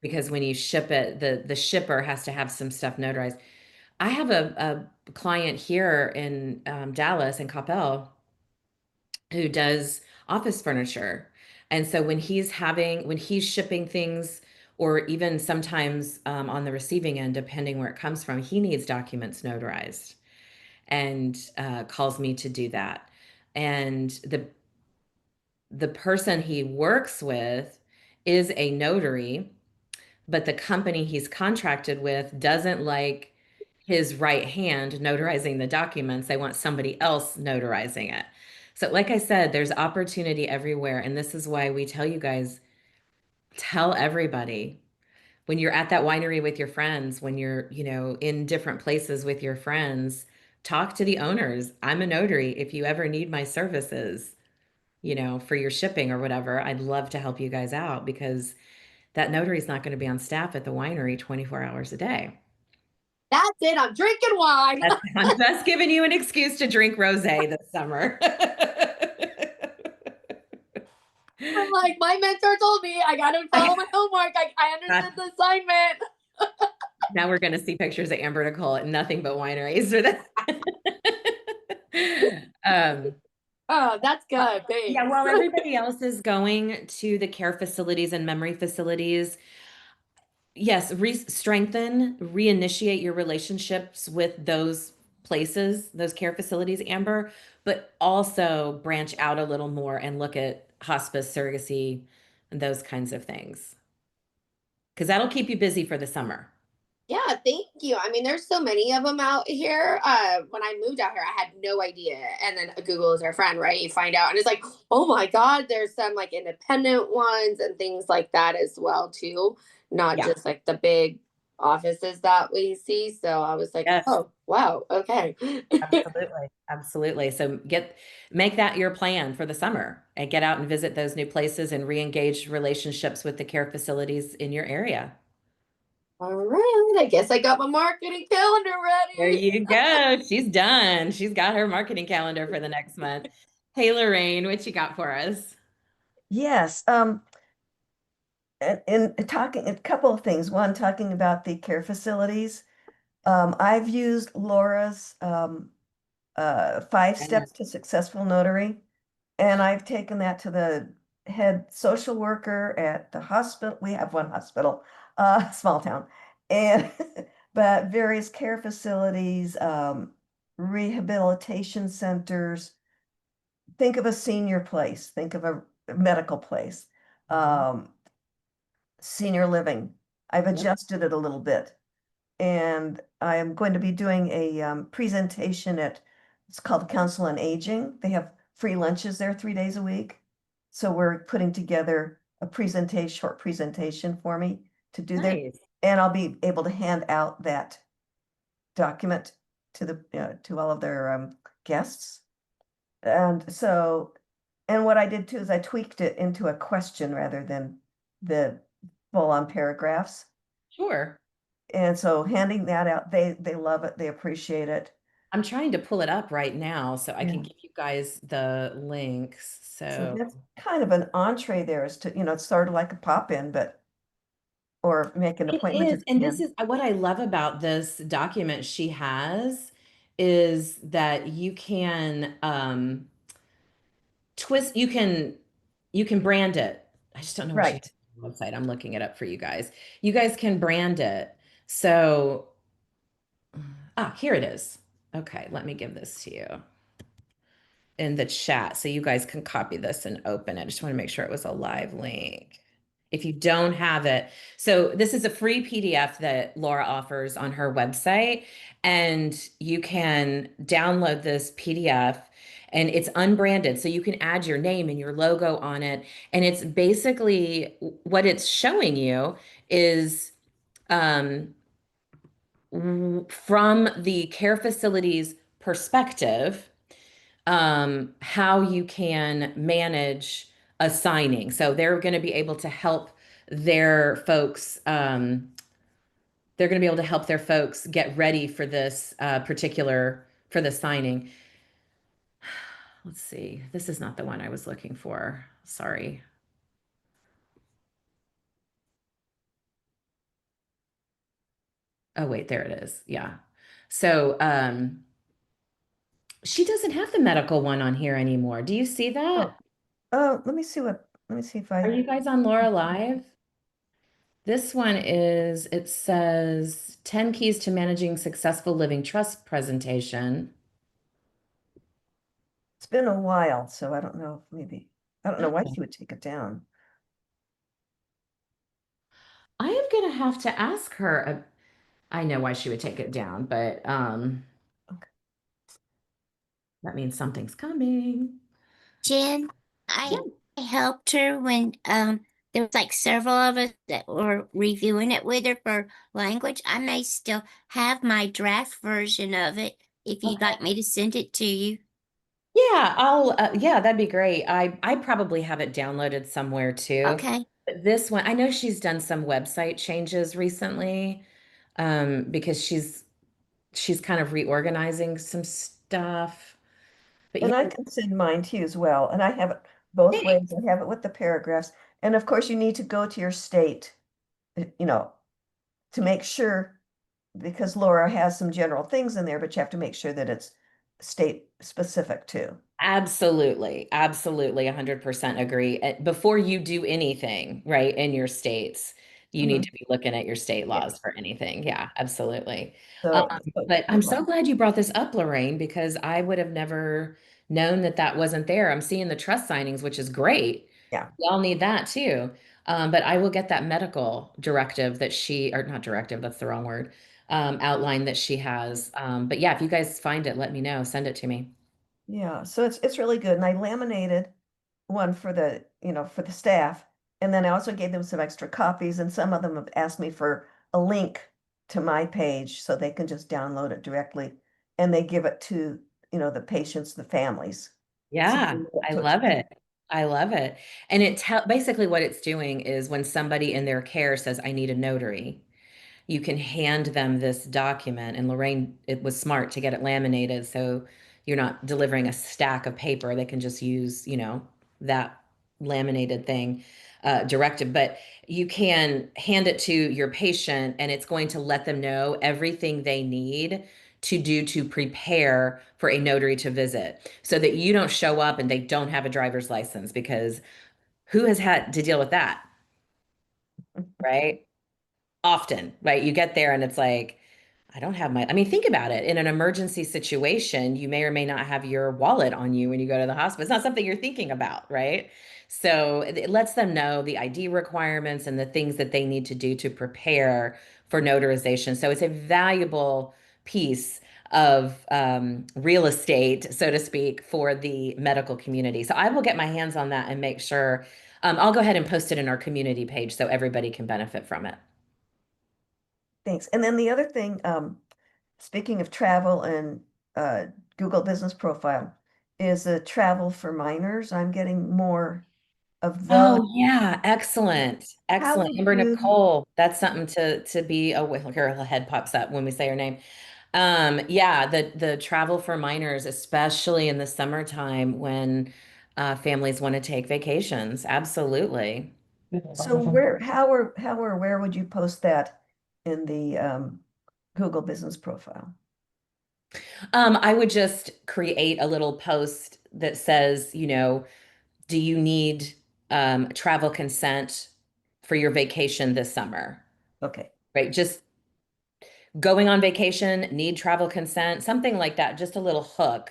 Because when you ship it, the shipper has to have some stuff notarized. I have a client here in Dallas and Coppell who does office furniture. And so when he's shipping things, or even sometimes on the receiving end, depending where it comes from, he needs documents notarized and calls me to do that. And the person he works with is a notary, but the company he's contracted with doesn't like his right hand notarizing the documents. They want somebody else notarizing it. So, like I said, there's opportunity everywhere. And this is why we tell you guys, tell everybody when you're at that winery with your friends, when you're, in different places with your friends, talk to the owners. I'm a notary. If you ever need my services, for your shipping or whatever, I'd love to help you guys out because that notary is not going to be on staff at the winery 24 hours a day. That's it. I'm drinking wine. I'm just giving you an excuse to drink rosé this summer. I'm like, my mentor told me I got to follow my homework. I understood the assignment. Now we're going to see pictures of Amber Nicole at nothing but wineries. um, Oh, that's good. Thanks. yeah, while everybody else is going to the care facilities and memory facilities, yes, strengthen, reinitiate your relationships with those places, those care facilities, Amber, but also branch out a little more and look at hospice, surrogacy, and those kinds of things. Because that'll keep you busy for the summer. Yeah, thank you. I mean, there's so many of them out here. When I moved out here, I had no idea. And then Google is our friend, right? You find out, and it's like, oh my God, there's some like independent ones and things like that as well, too. Not Yeah. just like the big offices that we see. So I was like, Yes. oh, wow, okay. Absolutely. Absolutely. So make that your plan for the summer and get out and visit those new places and re-engage relationships with the care facilities in your area. All right, I guess I got my marketing calendar There ready. you go. She's done. She's got her marketing calendar for the next month. Hey, Lorraine, what you got for us? Yes, and talking a couple of things. One, talking about the care facilities. I've used Laura's 5 steps to successful notary, and I've taken that to the head social worker at the hospital. We have one hospital, small town, and but various care facilities, rehabilitation centers, think of a senior place, think of a medical place, um, senior living. I've Yep. adjusted it a little bit. And I am going to be doing a presentation at, it's called the Council on Aging. They have free lunches there 3 days a week. So we're putting together a presentation, short presentation for me to do there. Nice. And I'll be able to hand out that document to to all of their guests. And so, and what I did too is I tweaked it into a question rather than the full-on paragraphs. Sure. And so handing that out, they love it, they appreciate it. I'm trying to pull it up right now so I can Yeah. give you guys the links. So So that's kind of an entree there is to, it's sort of like a pop-in, but or make an it appointment is, at and the this end. is what I love about this document she has is that you can twist, you can brand it. I just don't know where she has Right. the website. I'm looking it up for you guys. You guys can brand it. So here it is. Okay, let me give this to you in the chat so you guys can copy this and open it. I just want to make sure it was a live link. If you don't have it, so this is a free PDF that Laura offers on her website, and you can download this PDF and it's unbranded. So you can add your name and your logo on it. And it's basically what it's showing you is um, from the care facility's perspective how you can manage a signing. So they're going to be able to help their folks. They're going to be able to help their folks get ready for this particular for the signing. Let's see. This is not the one I was looking for. Sorry. Oh wait, there it is. Yeah. So she doesn't have the medical one on here anymore. Do you see Oh, that? let me see if Are I, you guys on Laura Live? This one is, it says 10 keys to managing successful living trust presentation. it's been a while, so I don't know if maybe, I don't know why Okay. she would take it down. I am going to have to ask her. I know why she would take it down, but Okay. that means something's coming. Jen, Yeah. I helped her when there was like several of us that were reviewing it with her for language. I may still have my draft version of it if you'd Okay. like me to send it to you. Yeah, yeah, that'd be great. I probably have it downloaded somewhere too. Okay. But this one, I know she's done some website changes recently because she's kind of reorganizing some stuff. But yeah, And I can send mine to you as well. And I have it both ways. thanks. I have it with the paragraphs. And of course, you need to go to your state, you know, to make sure, because Laura has some general things in there, but you have to make sure that it's state specific too. Absolutely. Absolutely. 100% agree. Before you do anything, right, in your states, you need Mhm. to be looking at your state laws Yes. for anything. Yeah, absolutely. Um, So but I'm good so luck. glad you brought this up, Lorraine, because I would have never known that that wasn't there. I'm seeing the trust signings, which is great. Yeah. We all need that too. But I will get that medical directive that she, or not directive, that's the wrong word, outline that she has. But yeah, if you guys find it, let me know. Send it to me. Yeah. So it's really good. And I laminated one for for the staff. And then I also gave them some extra copies, and some of them have asked me for a link to my page so they can just download it directly. And they give it to, the patients, the families. So they Yeah, know what I to love expect. it. I love it. And basically what it's doing is when somebody in their care says, I need a notary, you can hand them this document. And Lorraine, it was smart to get it laminated so you're not delivering a stack of paper. They can just use, that laminated thing directed. But you can hand it to your patient and it's going to let them know everything they need to do to prepare for a notary to visit so that you don't show up and they don't have a driver's license because who has had to deal with that, right? Often, right? You get there and it's like, I don't have my, I mean, think about it. In an emergency situation, you may or may not have your wallet on you when you go to the hospital. It's not something you're thinking about, right? So it lets them know the ID requirements and the things that they need to do to prepare for notarization. So it's a valuable piece of real estate, so to speak, for the medical community. So I will get my hands on that and make sure. I'll go ahead and post it in our community page so everybody can benefit from it. Thanks. And then the other thing, speaking of travel and uh, Google Business Profile, is a travel for minors. I'm getting more of those. Oh yeah, excellent. How Excellent. would Amber you? Nicole, that's something to be aware. Her head pops up when we say her name. Yeah, the travel for minors, especially in the summertime when families want to take vacations. Absolutely. So how or where would you post that in the Google Business Profile? I would just create a little post that says, do you need travel consent for your vacation this summer? Okay. Right? Just going on vacation, need travel consent, something like that, just a little hook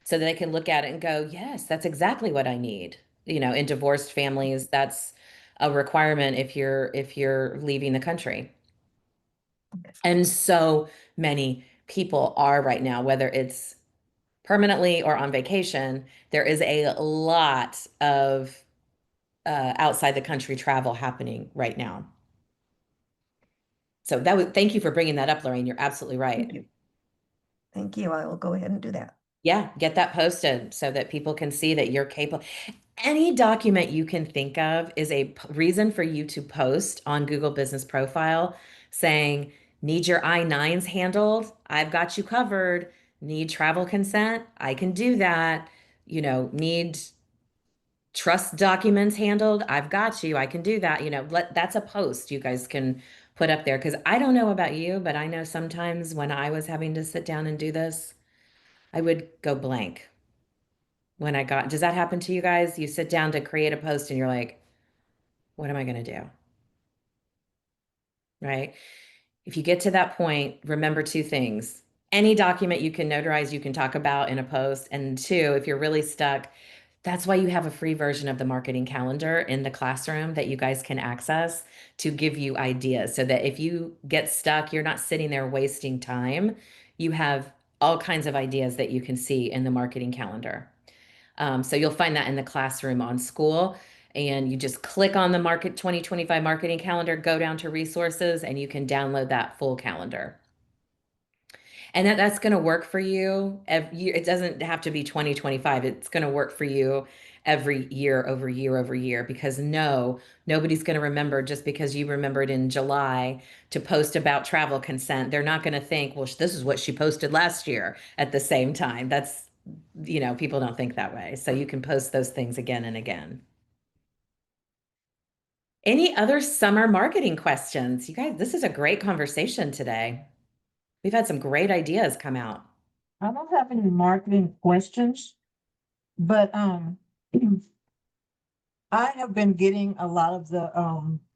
so that they can look at it and go, yes, that's exactly what I need. In divorced families, that's a requirement if you're leaving the country. And so many people are right now, whether it's permanently or on vacation, there is a lot of outside the country travel happening right now. So thank you for bringing that up, Lorraine. You're absolutely right. Thank you. Thank you. I will go ahead and do that. Yeah, get that posted so that people can see that you're capable. Any document you can think of is a reason for you to post on Google Business Profile saying, need your I-9s handled? I've got you covered. Need travel consent? I can do that. Need trust documents handled? I've got you. I can do that. That's a post you guys can put up there because I don't know about you, but I know sometimes when I was having to sit down and do this, I would go blank when does that happen to you guys? You sit down to create a post and you're like, what am I going to do? Right? If you get to that point, remember two things. Any document you can notarize, you can talk about in a post. And two, if you're really stuck, that's why you have a free version of the marketing calendar in the classroom that you guys can access to give you ideas so that if you get stuck, you're not sitting there wasting time. You have all kinds of ideas that you can see in the marketing calendar. So you'll find that in the classroom on school. And you just click on the Market 2025 marketing calendar, go down to resources, and you can download that full calendar. And that's going to work for you every year. It doesn't have to be 2025. It's going to work for you every year over year over year because no, nobody's going to remember just because you remembered in July to post about travel consent. They're not going to think, well, this is what she posted last year at the same time. People don't think that way. So you can post those things again and again. Any other summer marketing questions? You guys, this is a great conversation today. We've had some great ideas come out. I don't have any marketing questions, but I have been getting a lot of the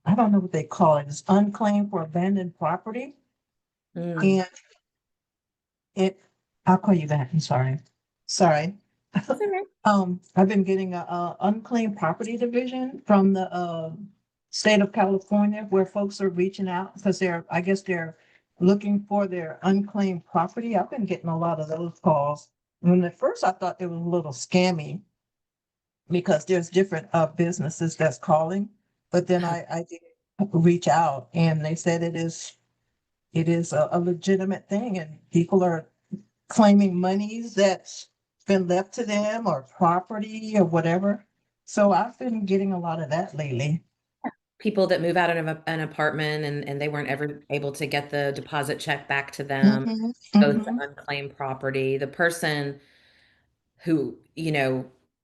I don't know what they call it. It's unclaimed for abandoned property. Mm. And it I'll call you back. I'm sorry. Sorry. That's all right. I've been getting a unclaimed property division from the state of California where folks are reaching out because I guess they're looking for their unclaimed property. I've been getting a lot of those calls. When at first I thought it was a little scammy because there's different businesses that's calling, but then I did reach out and they said it is a legitimate thing and people are claiming monies that's been left to them or property or whatever. So I've been getting a lot of that lately. People that move out of an apartment and they weren't ever able to get the deposit check back to them, Hmm. goes to Hmm. unclaimed property. The person who,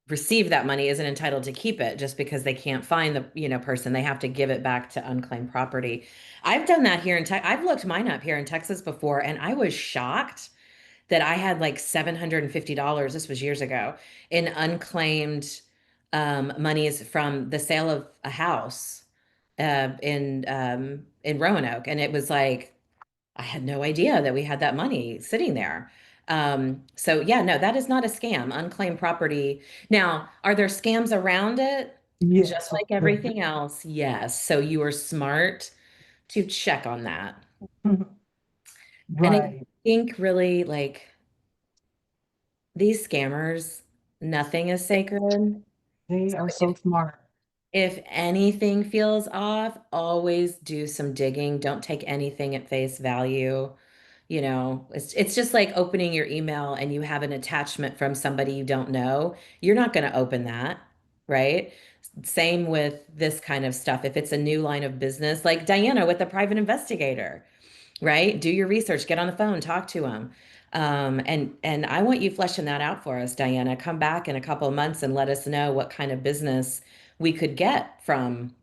received that money isn't entitled to keep it just because they can't find the, person. They have to give it back to unclaimed property. I've done that here in Texas. I've looked mine up here in Texas before, and I was shocked that I had like $750, this was years ago, in unclaimed monies from the sale of a house in Roanoke. And it was like I had no idea that we had that money sitting there. So yeah, no, that is not a scam. Unclaimed property. Now, are there scams around it? Just Yes, of like course. everything else, yes. So you were smart to check on that. And I Right. think really like these scammers, nothing is sacred. They So are so smart. if anything feels off, always do some digging. Don't take anything at face value. You know, it's just like opening your email and you have an attachment from somebody you don't know. You're not going to open that, right? Same with this kind of stuff. If it's a new line of business, like Diana with a private investigator, right? Do your research, get on the phone, talk to them. And I want you fleshing that out for us, Diana. Come back in a couple of months and let us know what kind of business we could get from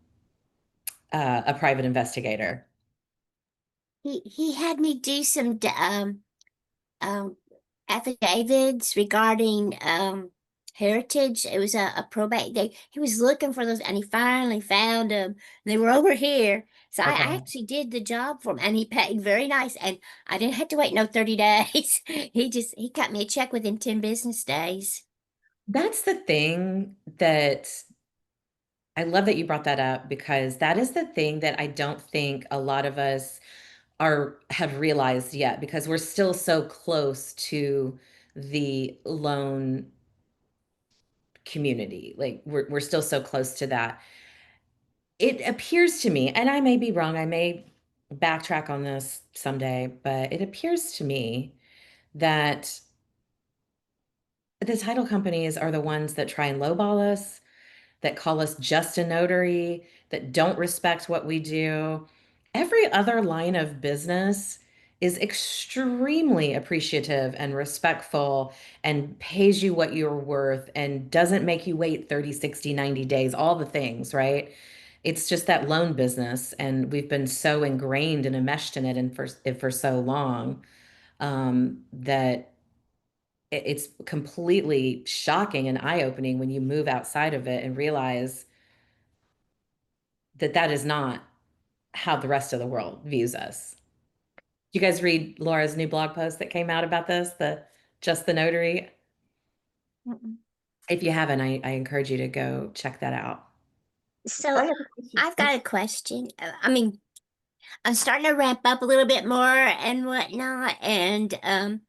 a private investigator. He had me do some um affidavits regarding heritage. It was a probate. He was looking for those and he finally found them. They were over here. So I Okay. actually did the job for him and he paid very nice and I didn't have to wait no 30 days. He cut me a check within 10 business days. That's the thing that I love that you brought that up because that is the thing that I don't think a lot of us are have realized yet because we're still so close to the loan community. Like we're still so close to that. It appears to me, and I may be wrong, I may backtrack on this someday, but it appears to me that the title companies are the ones that try and lowball us, that call us just a notary, that don't respect what we do. Every other line of business is extremely appreciative and respectful and pays you what you're worth and doesn't make you wait 30, 60, 90 days, all the things, right? It's just that loan business. And we've been so ingrained and enmeshed in it and for so long that it's completely shocking and eye-opening when you move outside of it and realize that that is not how the rest of the world views us. You guys read Laura's new blog post that came out about this, the Just the Notary? Mm-mm. If you haven't, I encourage you to go check that out. So I have a question. I've got a question. I mean, I'm starting to ramp up a little bit more and whatnot, and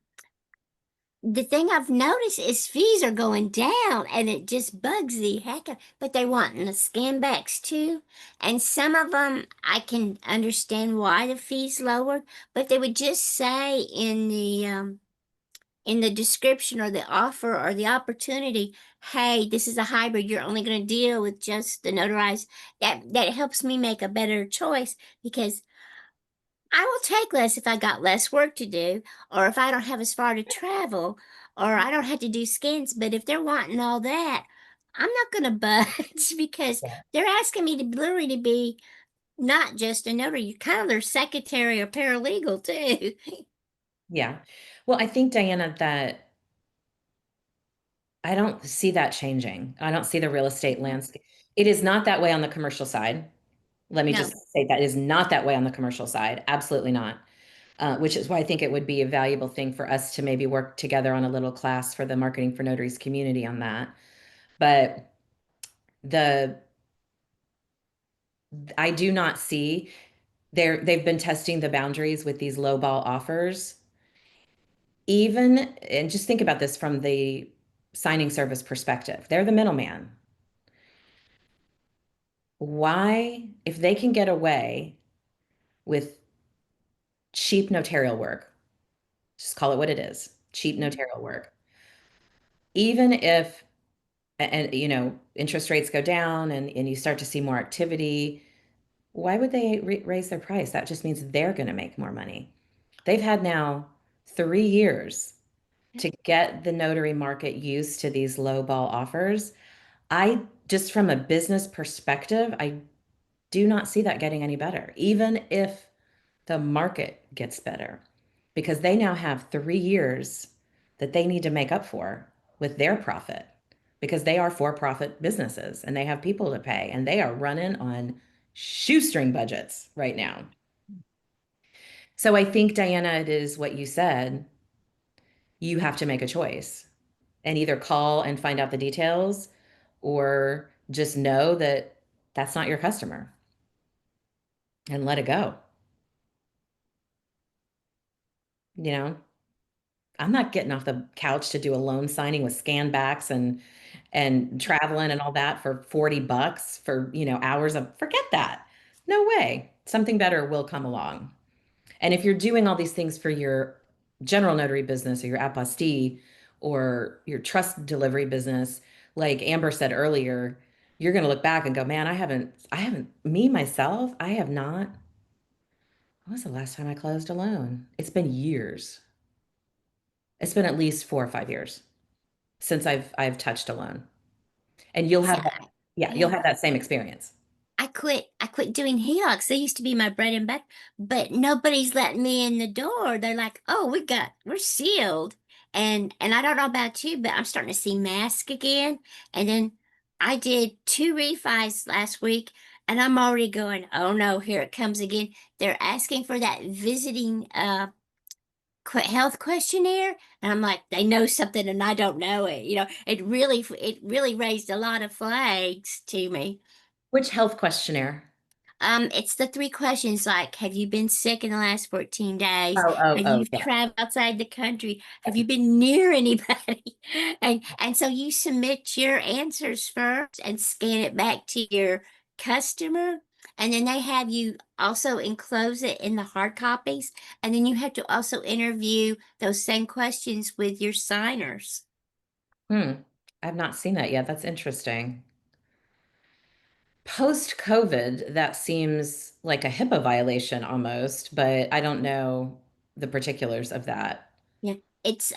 the thing I've noticed is fees are going down and it just bugs the heck out. But they're wanting the scan backs too. And some of them I can understand why the fees lowered, but they would just say in the description or the offer or the opportunity, hey, this is a hybrid. You're only going to deal with just the notarized. That helps me make a better choice because I will take less if I got less work to do, or if I don't have as far to travel, or I don't have to do scans. But if they're wanting all that, I'm not going to budge because Yeah. they're asking me to literally to be not just a notary, you're kind of their secretary or paralegal too. Yeah. Well, I think, Diana, that I don't see that changing. I don't see the real estate landscape. It is not that way on the commercial side. Let me No. just say that is not that way on the commercial side. Absolutely not. Which is why I think it would be a valuable thing for us to maybe work together on a little class for the Marketing for Notaries community on that. But the I do not see they've been testing the boundaries with these lowball offers. Even and just think about this from the signing service perspective. They're the middleman. Why, if they can get away with cheap notarial work, just call it what it is, cheap notarial work, even if and you know interest rates go down and you start to see more activity, why would they raise their price? That just means they're going to make more money. They've had now 3 years to get the notary market used to these low ball offers. I just from a business perspective, I do not see that getting any better, even if the market gets better, because they now have 3 years that they need to make up for with their profit because they are for-profit businesses and they have people to pay and they are running on shoestring budgets right now. So I think, Diana, it is what you said. You have to make a choice and either call and find out the details or just know that that's not your customer and let it go. You know, I'm not getting off the couch to do a loan signing with scan backs and traveling and all that for 40 bucks for, hours of forget that. No way. Something better will come along. And if you're doing all these things for your general notary business or your apostille or your trust delivery business, like Amber said earlier, you're going to look back and go, man, me, myself, I have not. When was the last time I closed a loan? It's been years. It's been at least 4 or 5 years since I've touched a loan. And you'll So have that, yeah, you'll yeah. have that same experience. I quit doing HELOCs. They used to be my bread and butter, but nobody's letting me in the door. They're like, "Oh, we're sealed." And I don't know about you, but I'm starting to see masks again. And then I did 2 refis last week, and I'm already going, "Oh no, here it comes again." They're asking for that visiting health questionnaire, and I'm like, they know something and I don't know it. It really raised a lot of flags to me. Which health questionnaire? It's the 3 questions like, have you been sick in the last 14 days? Oh, oh, Have oh, you yeah. traveled outside the country? Have you been near anybody? And so you submit your answers first and scan it back to your customer. And then they have you also enclose it in the hard copies. And then you have to also interview those same questions with your signers. Hmm. I've not seen that yet. That's interesting. Post-COVID, that seems like a HIPAA violation almost, but I don't know the particulars of that. Yeah, it's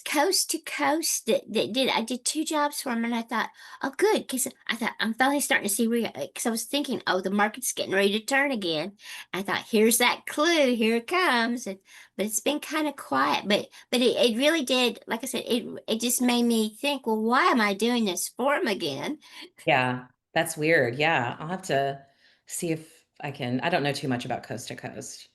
coast to coast that did. I did 2 jobs for him, and I thought, oh, good, because I thought I'm finally starting to see real. Because I was thinking, oh, the market's getting ready to turn again. I thought, here's that clue, here it comes, but it's been kind of quiet. But it really did. Like I said, it just made me think, well, why am I doing this for him again? Yeah, that's weird. Yeah, I'll have to see if I can. I don't know too much about coast to coast.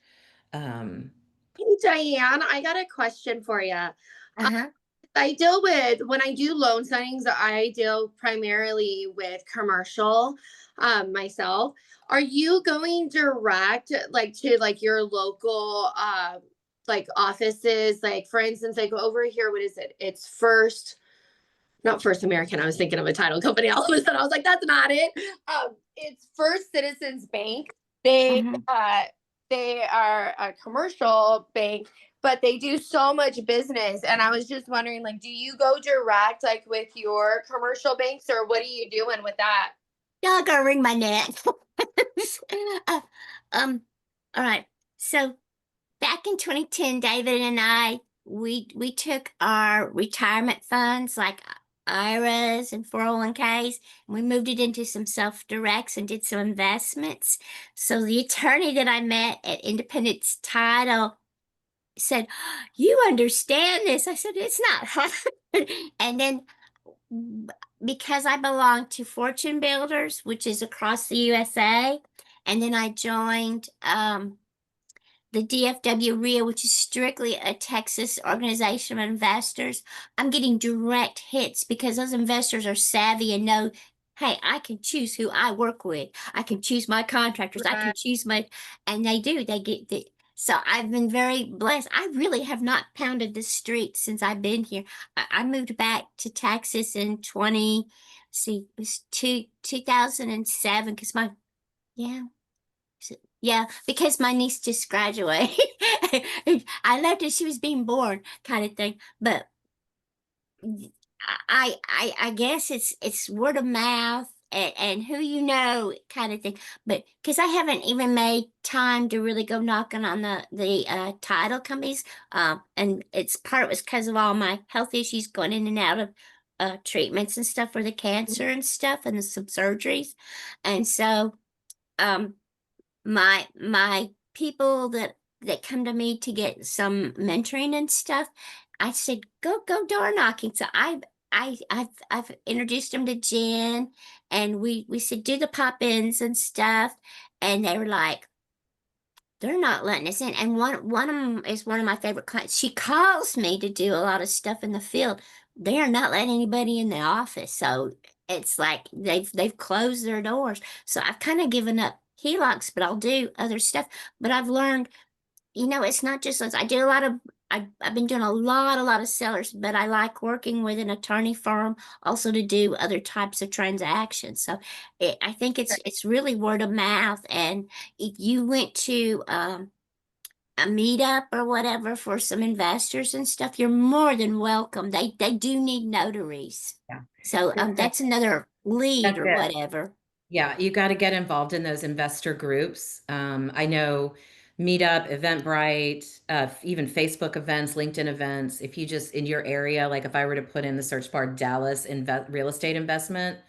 Um, Hey, Diane, I got a question for you. Uh-huh. I deal with when I do loan signings, I deal primarily with commercial myself. Are you going direct like to like your local like offices? Like for instance, like over here, what is it? It's first, not First American. I was thinking of a title company. All of a sudden I was like, that's not it. It's First Citizens Bank. They Uh-huh. they are a commercial bank, but they do so much business. And I was just wondering, like, do you go direct like with your commercial banks, or what are you doing with that? Y'all gonna wring my neck. Uh, um, all right. So back in 2010, David and I, we took our retirement funds like IRAs and 401ks, and we moved it into some self-directs and did some investments. So the attorney that I met at Independence Title said, "You understand this?" I said, "It's not hard." And then because I belong to Fortune Builders, which is across the USA, and then I joined the DFW RIA, which is strictly a Texas organization of investors. I'm getting direct hits because those investors are savvy and know, hey, I can choose who I work with. I can choose my contractors. I can Right. choose and they do. They get the. So I've been very blessed. I really have not pounded the streets since I've been here. I moved back to Texas in 20, see, it was 2007 because yeah, yeah, because my niece just graduated. I left as she was being born, kind of thing. But I guess it's word of mouth and who you know kind of thing. But because I haven't even made time to really go knocking on the title companies, and it's part was because of all my health issues going in and out of treatments and stuff for the cancer and stuff and some surgeries, and so um my people that come to me to get some mentoring and stuff, I said go door knocking. So I've introduced them to Jen, and we said do the pop-ins and stuff, and they're not letting us in. And one of them is one of my favorite clients. She calls me to do a lot of stuff in the field. They are not letting anybody in the office. So it's like they've closed their doors. So I've kind of given up HELOCs, but I'll do other stuff. But I've learned, it's not just us. I do a lot of I've been doing a lot of sellers, but I like working with an attorney firm also to do other types of transactions. So I think it's really word of mouth. And if you went to a meetup or whatever for some investors and stuff, you're more than welcome. They do need notaries. Yeah. So that's another lead That's or it. whatever. Yeah, you got to get involved in those investor groups. I know Meetup, Eventbrite, even Facebook events, LinkedIn events. If you just in your area, like if I were to put in the search bar Dallas real estate investment,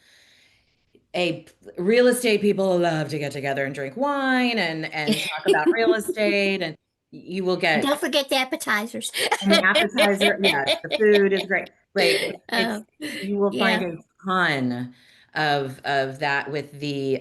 a real estate people love to get together and drink wine and talk about real estate, and you will And get don't forget the appetizers. and the appetizer. Yes, the food is great. Like it's Oh, you will find yeah. a ton of that with the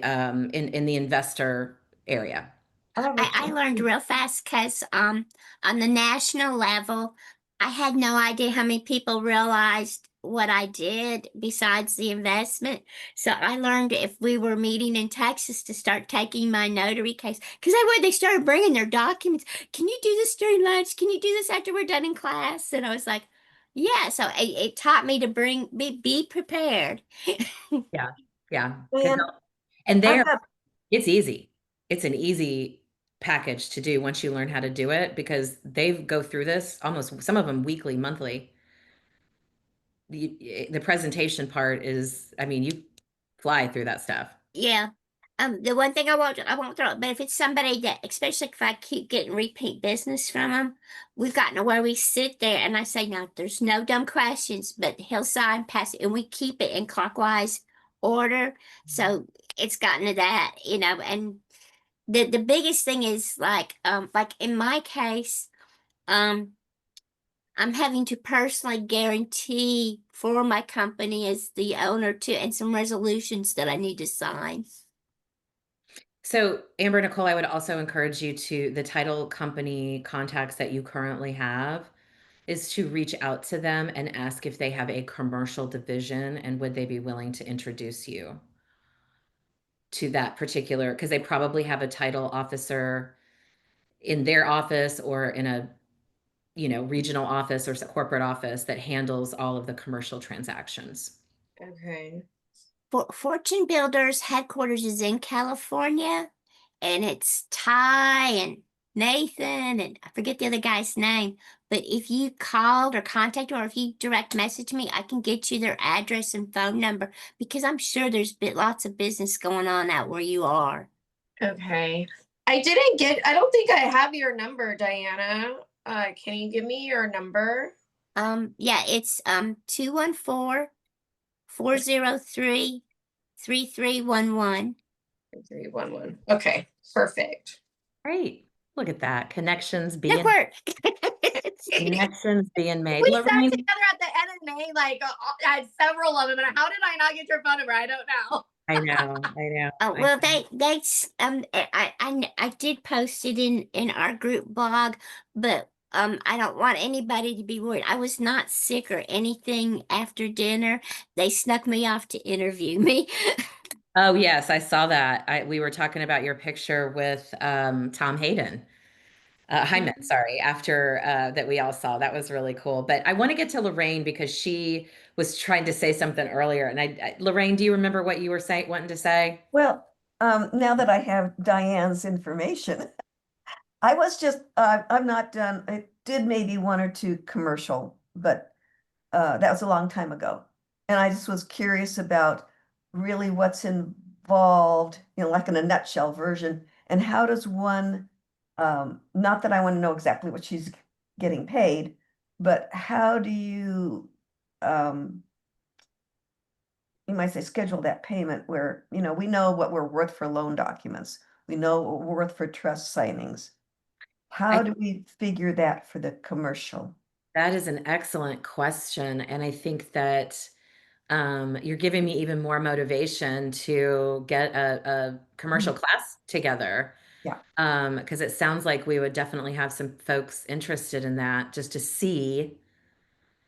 in the investor area. I have a I learned question. real fast because on the national level, I had no idea how many people realized what I did besides the investment. So I learned if we were meeting in Texas to start taking my notary case because they started bringing their documents. Can you do this during lunch? Can you do this after we're done in class? And I was like, yeah. So it taught me to be prepared. Yeah, yeah. Because And and I've there got, it's easy. It's an easy package to do once you learn how to do it because they go through this almost some of them weekly, monthly. The presentation part is, I mean, you fly through that stuff. Yeah. The one thing I won't throw it, but if it's somebody that, especially if I keep getting repeat business from them, we've gotten to where we sit there and I say, no, there's no dumb questions, but he'll sign, pass it, and we keep it in clockwise order. So it's gotten to that, and the biggest thing is like in my case, um, I'm having to personally guarantee for my company as the owner too, and some resolutions that I need to sign. So, Amber Nicole, I would also encourage you to the title company contacts that you currently have is to reach out to them and ask if they have a commercial division and would they be willing to introduce you to that particular, because they probably have a title officer in their office or in a, regional office or corporate office that handles all of the commercial transactions. Okay. Fortune Builders headquarters is in California, and it's Ty and Nathan, and I forget the other guy's name. But if you called or contacted, or if you direct message me, I can get you their address and phone number because I'm sure there's lots of business going on out where you are. Okay. I don't think I have your number, Diana. Can you give me your number? Yeah, it's 214-403-3311. 311. Okay, perfect. Great. Look at that. That worked. Connections being made. We sat Lorraine, together at the NNA, like I had several of them, and how did I not get your phone number? I don't know. I know, I know. Oh I well, know. I did post it in our group blog, but I don't want anybody to be worried. I was not sick or anything after dinner. They snuck me off to interview me. Oh, yes, I saw that. We were talking about your picture with Tom Hayden. Hyman, sorry, after that we all saw. That was really cool. But I want to get to Lorraine because she was trying to say something earlier. And Lorraine, do you remember what you were saying, wanting to say? well, now that I have Diane's information, I was just, I'm not done. I did maybe one or two commercial, but that was a long time ago. And I just was curious about really what's involved, like in a nutshell version, and how does one, not that I want to know exactly what she's getting paid, but how do you, um, you might say, schedule that payment where, we know what we're worth for loan documents. We know what we're worth for trust signings. How I do we figure that for the commercial? That is an excellent question. And I think that you're giving me even more motivation to get a commercial class together. Yeah. Because it sounds like we would definitely have some folks interested in that just to see,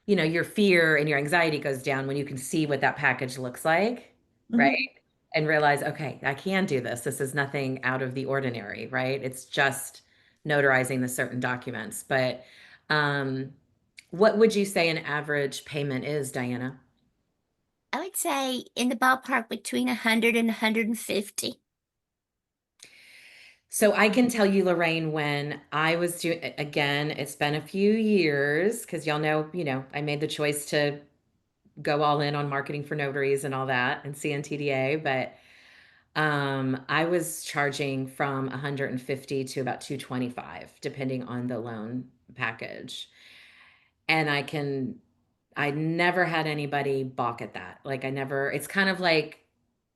your fear and your anxiety goes down when you can see what that package looks like, right? Mhm. And realize, okay, I can do this. This is nothing out of the ordinary, right? It's just notarizing the certain documents. But um, what would you say an average payment is, Diana? I would say in the ballpark between 100 and 150. So I can tell you, Lorraine, when I was doing, again, it's been a few years because y'all know, I made the choice to go all in on marketing for notaries and all that and CNTDA, but I was charging from 150 to about 225, depending on the loan package. And I never had anybody balk at that. Like it's kind of like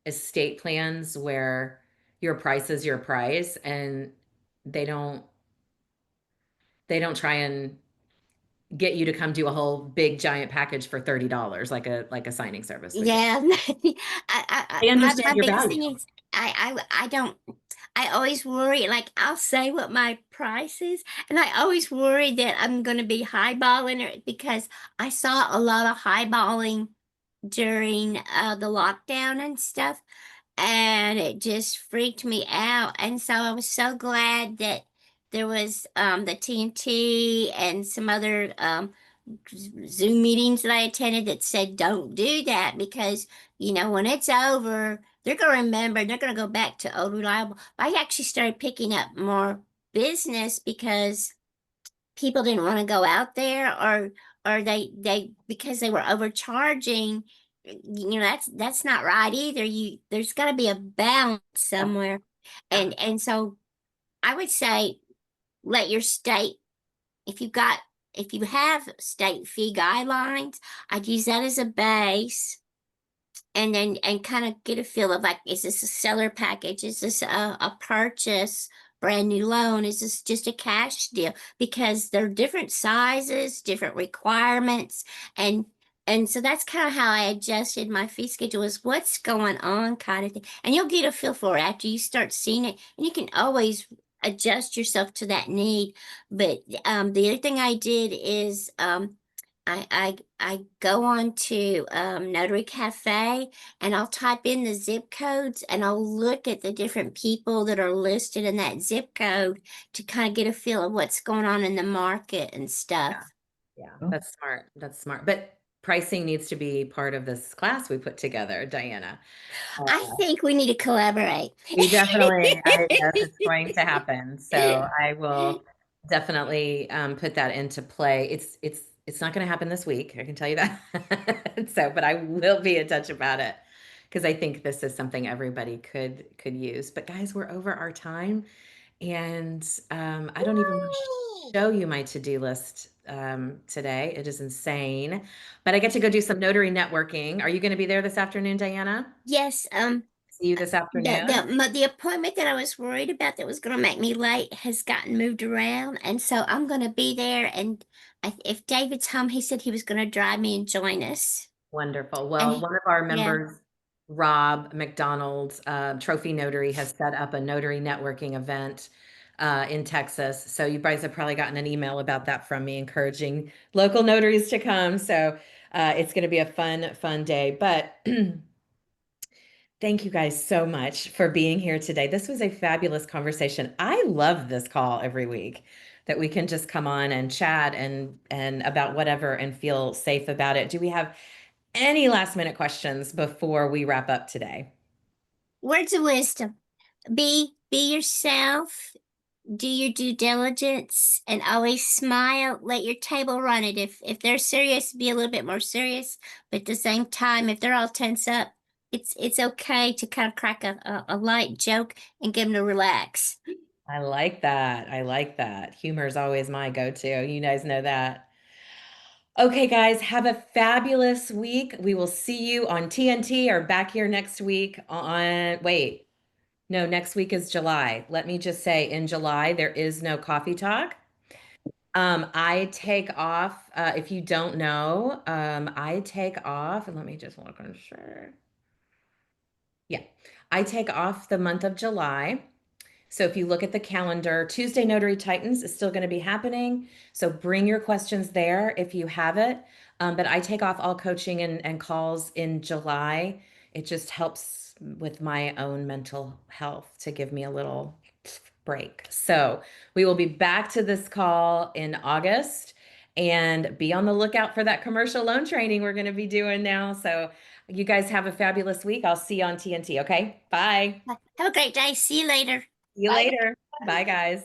estate plans where your price is your price and they don't they don't try and get you to come do a whole big giant package for $30 like a signing service would do. Yeah, They my understand your biggest value. thing is I don't I always worry, like I'll say what my price is, and I always worry that I'm gonna be highballing it because I saw a lot of highballing during the lockdown and stuff, and it just freaked me out. And so I was so glad that there was the TNT and some other Zoom meetings that I attended that said don't do that because when it's over, they're gonna remember, they're gonna go back to old reliable. I actually started picking up more business because people didn't want to go out there, or they because they were overcharging. That's not right either. There's got to be a balance Yeah. somewhere. Yeah. And so I would say let your state, if you've got if you have state fee guidelines, I'd use that as a base, and then and kind of get a feel of like, is this a seller package? Is this a purchase, brand new loan? Is this just a cash deal? Because they're different sizes, different requirements, and and so that's kind of how I adjusted my fee schedule, is what's going on kind of thing. And you'll get a feel for it after you start seeing it, and you can always adjust yourself to that need. But the other thing I did is I go on to Notary Cafe, and I'll type in the zip codes, and I'll look at the different people that are listed in that zip code to kind of get a feel of what's going on in the market and Yeah. stuff. Yeah. Oh. That's smart. That's smart. But pricing needs to be part of this class we put together, Diana. I think we need to collaborate. We definitely, yes, it's going to happen. So I will definitely put that into play. It's not going to happen this week. I can tell you that. So, but I will be in touch about it because I think this is something everybody could use. But guys, we're over our time, and I don't even want to Woo! show you my to-do list today. It is insane. But I get to go do some notary networking. Are you going to be there this afternoon, Diana? Yes, See you this afternoon. the appointment that I was worried about that was going to make me late has gotten moved around, and so I'm going to be there. And if David's home, he said he was going to drive me and join us. Wonderful. And Well, one of our yeah, members, Rob McDonald, Trophy Notary, has set up a notary networking event in Texas. So you guys have probably gotten an email about that from me, encouraging local notaries to come. So it's going to be a fun day. But thank you guys so much for being here today. This was a fabulous conversation. I love this call every week that we can just come on and chat and about whatever and feel safe about it. Do we have any last minute questions before we wrap up today? words of wisdom: be yourself, do your due diligence, and always smile. Let your table run it. If they're serious, be a little bit more serious. But at the same time, if they're all tense up, it's okay to kind of crack a light joke and get them to relax. I like that. I like that. Humor is always my go-to. You guys know that. Okay, guys, have a fabulous week. We will see you on TNT or back here next week wait, no, next week is July. Let me just say in July, there is no coffee talk. I take off, if you don't know, I take off, and let me just look on sure. Yeah, I take off the month of July So if you look at the calendar, Tuesday Notary Titans is still going to be happening. So bring your questions there if you have it. But I take off all coaching and calls in July. It just helps with my own mental health to give me a little break. So we will be back to this call in August, and be on the lookout for that commercial loan training we're going to be doing now. So you guys have a fabulous week. I'll see you on TNT. Okay. Bye. Have a great day. See you later. See you Bye. later. Bye, guys.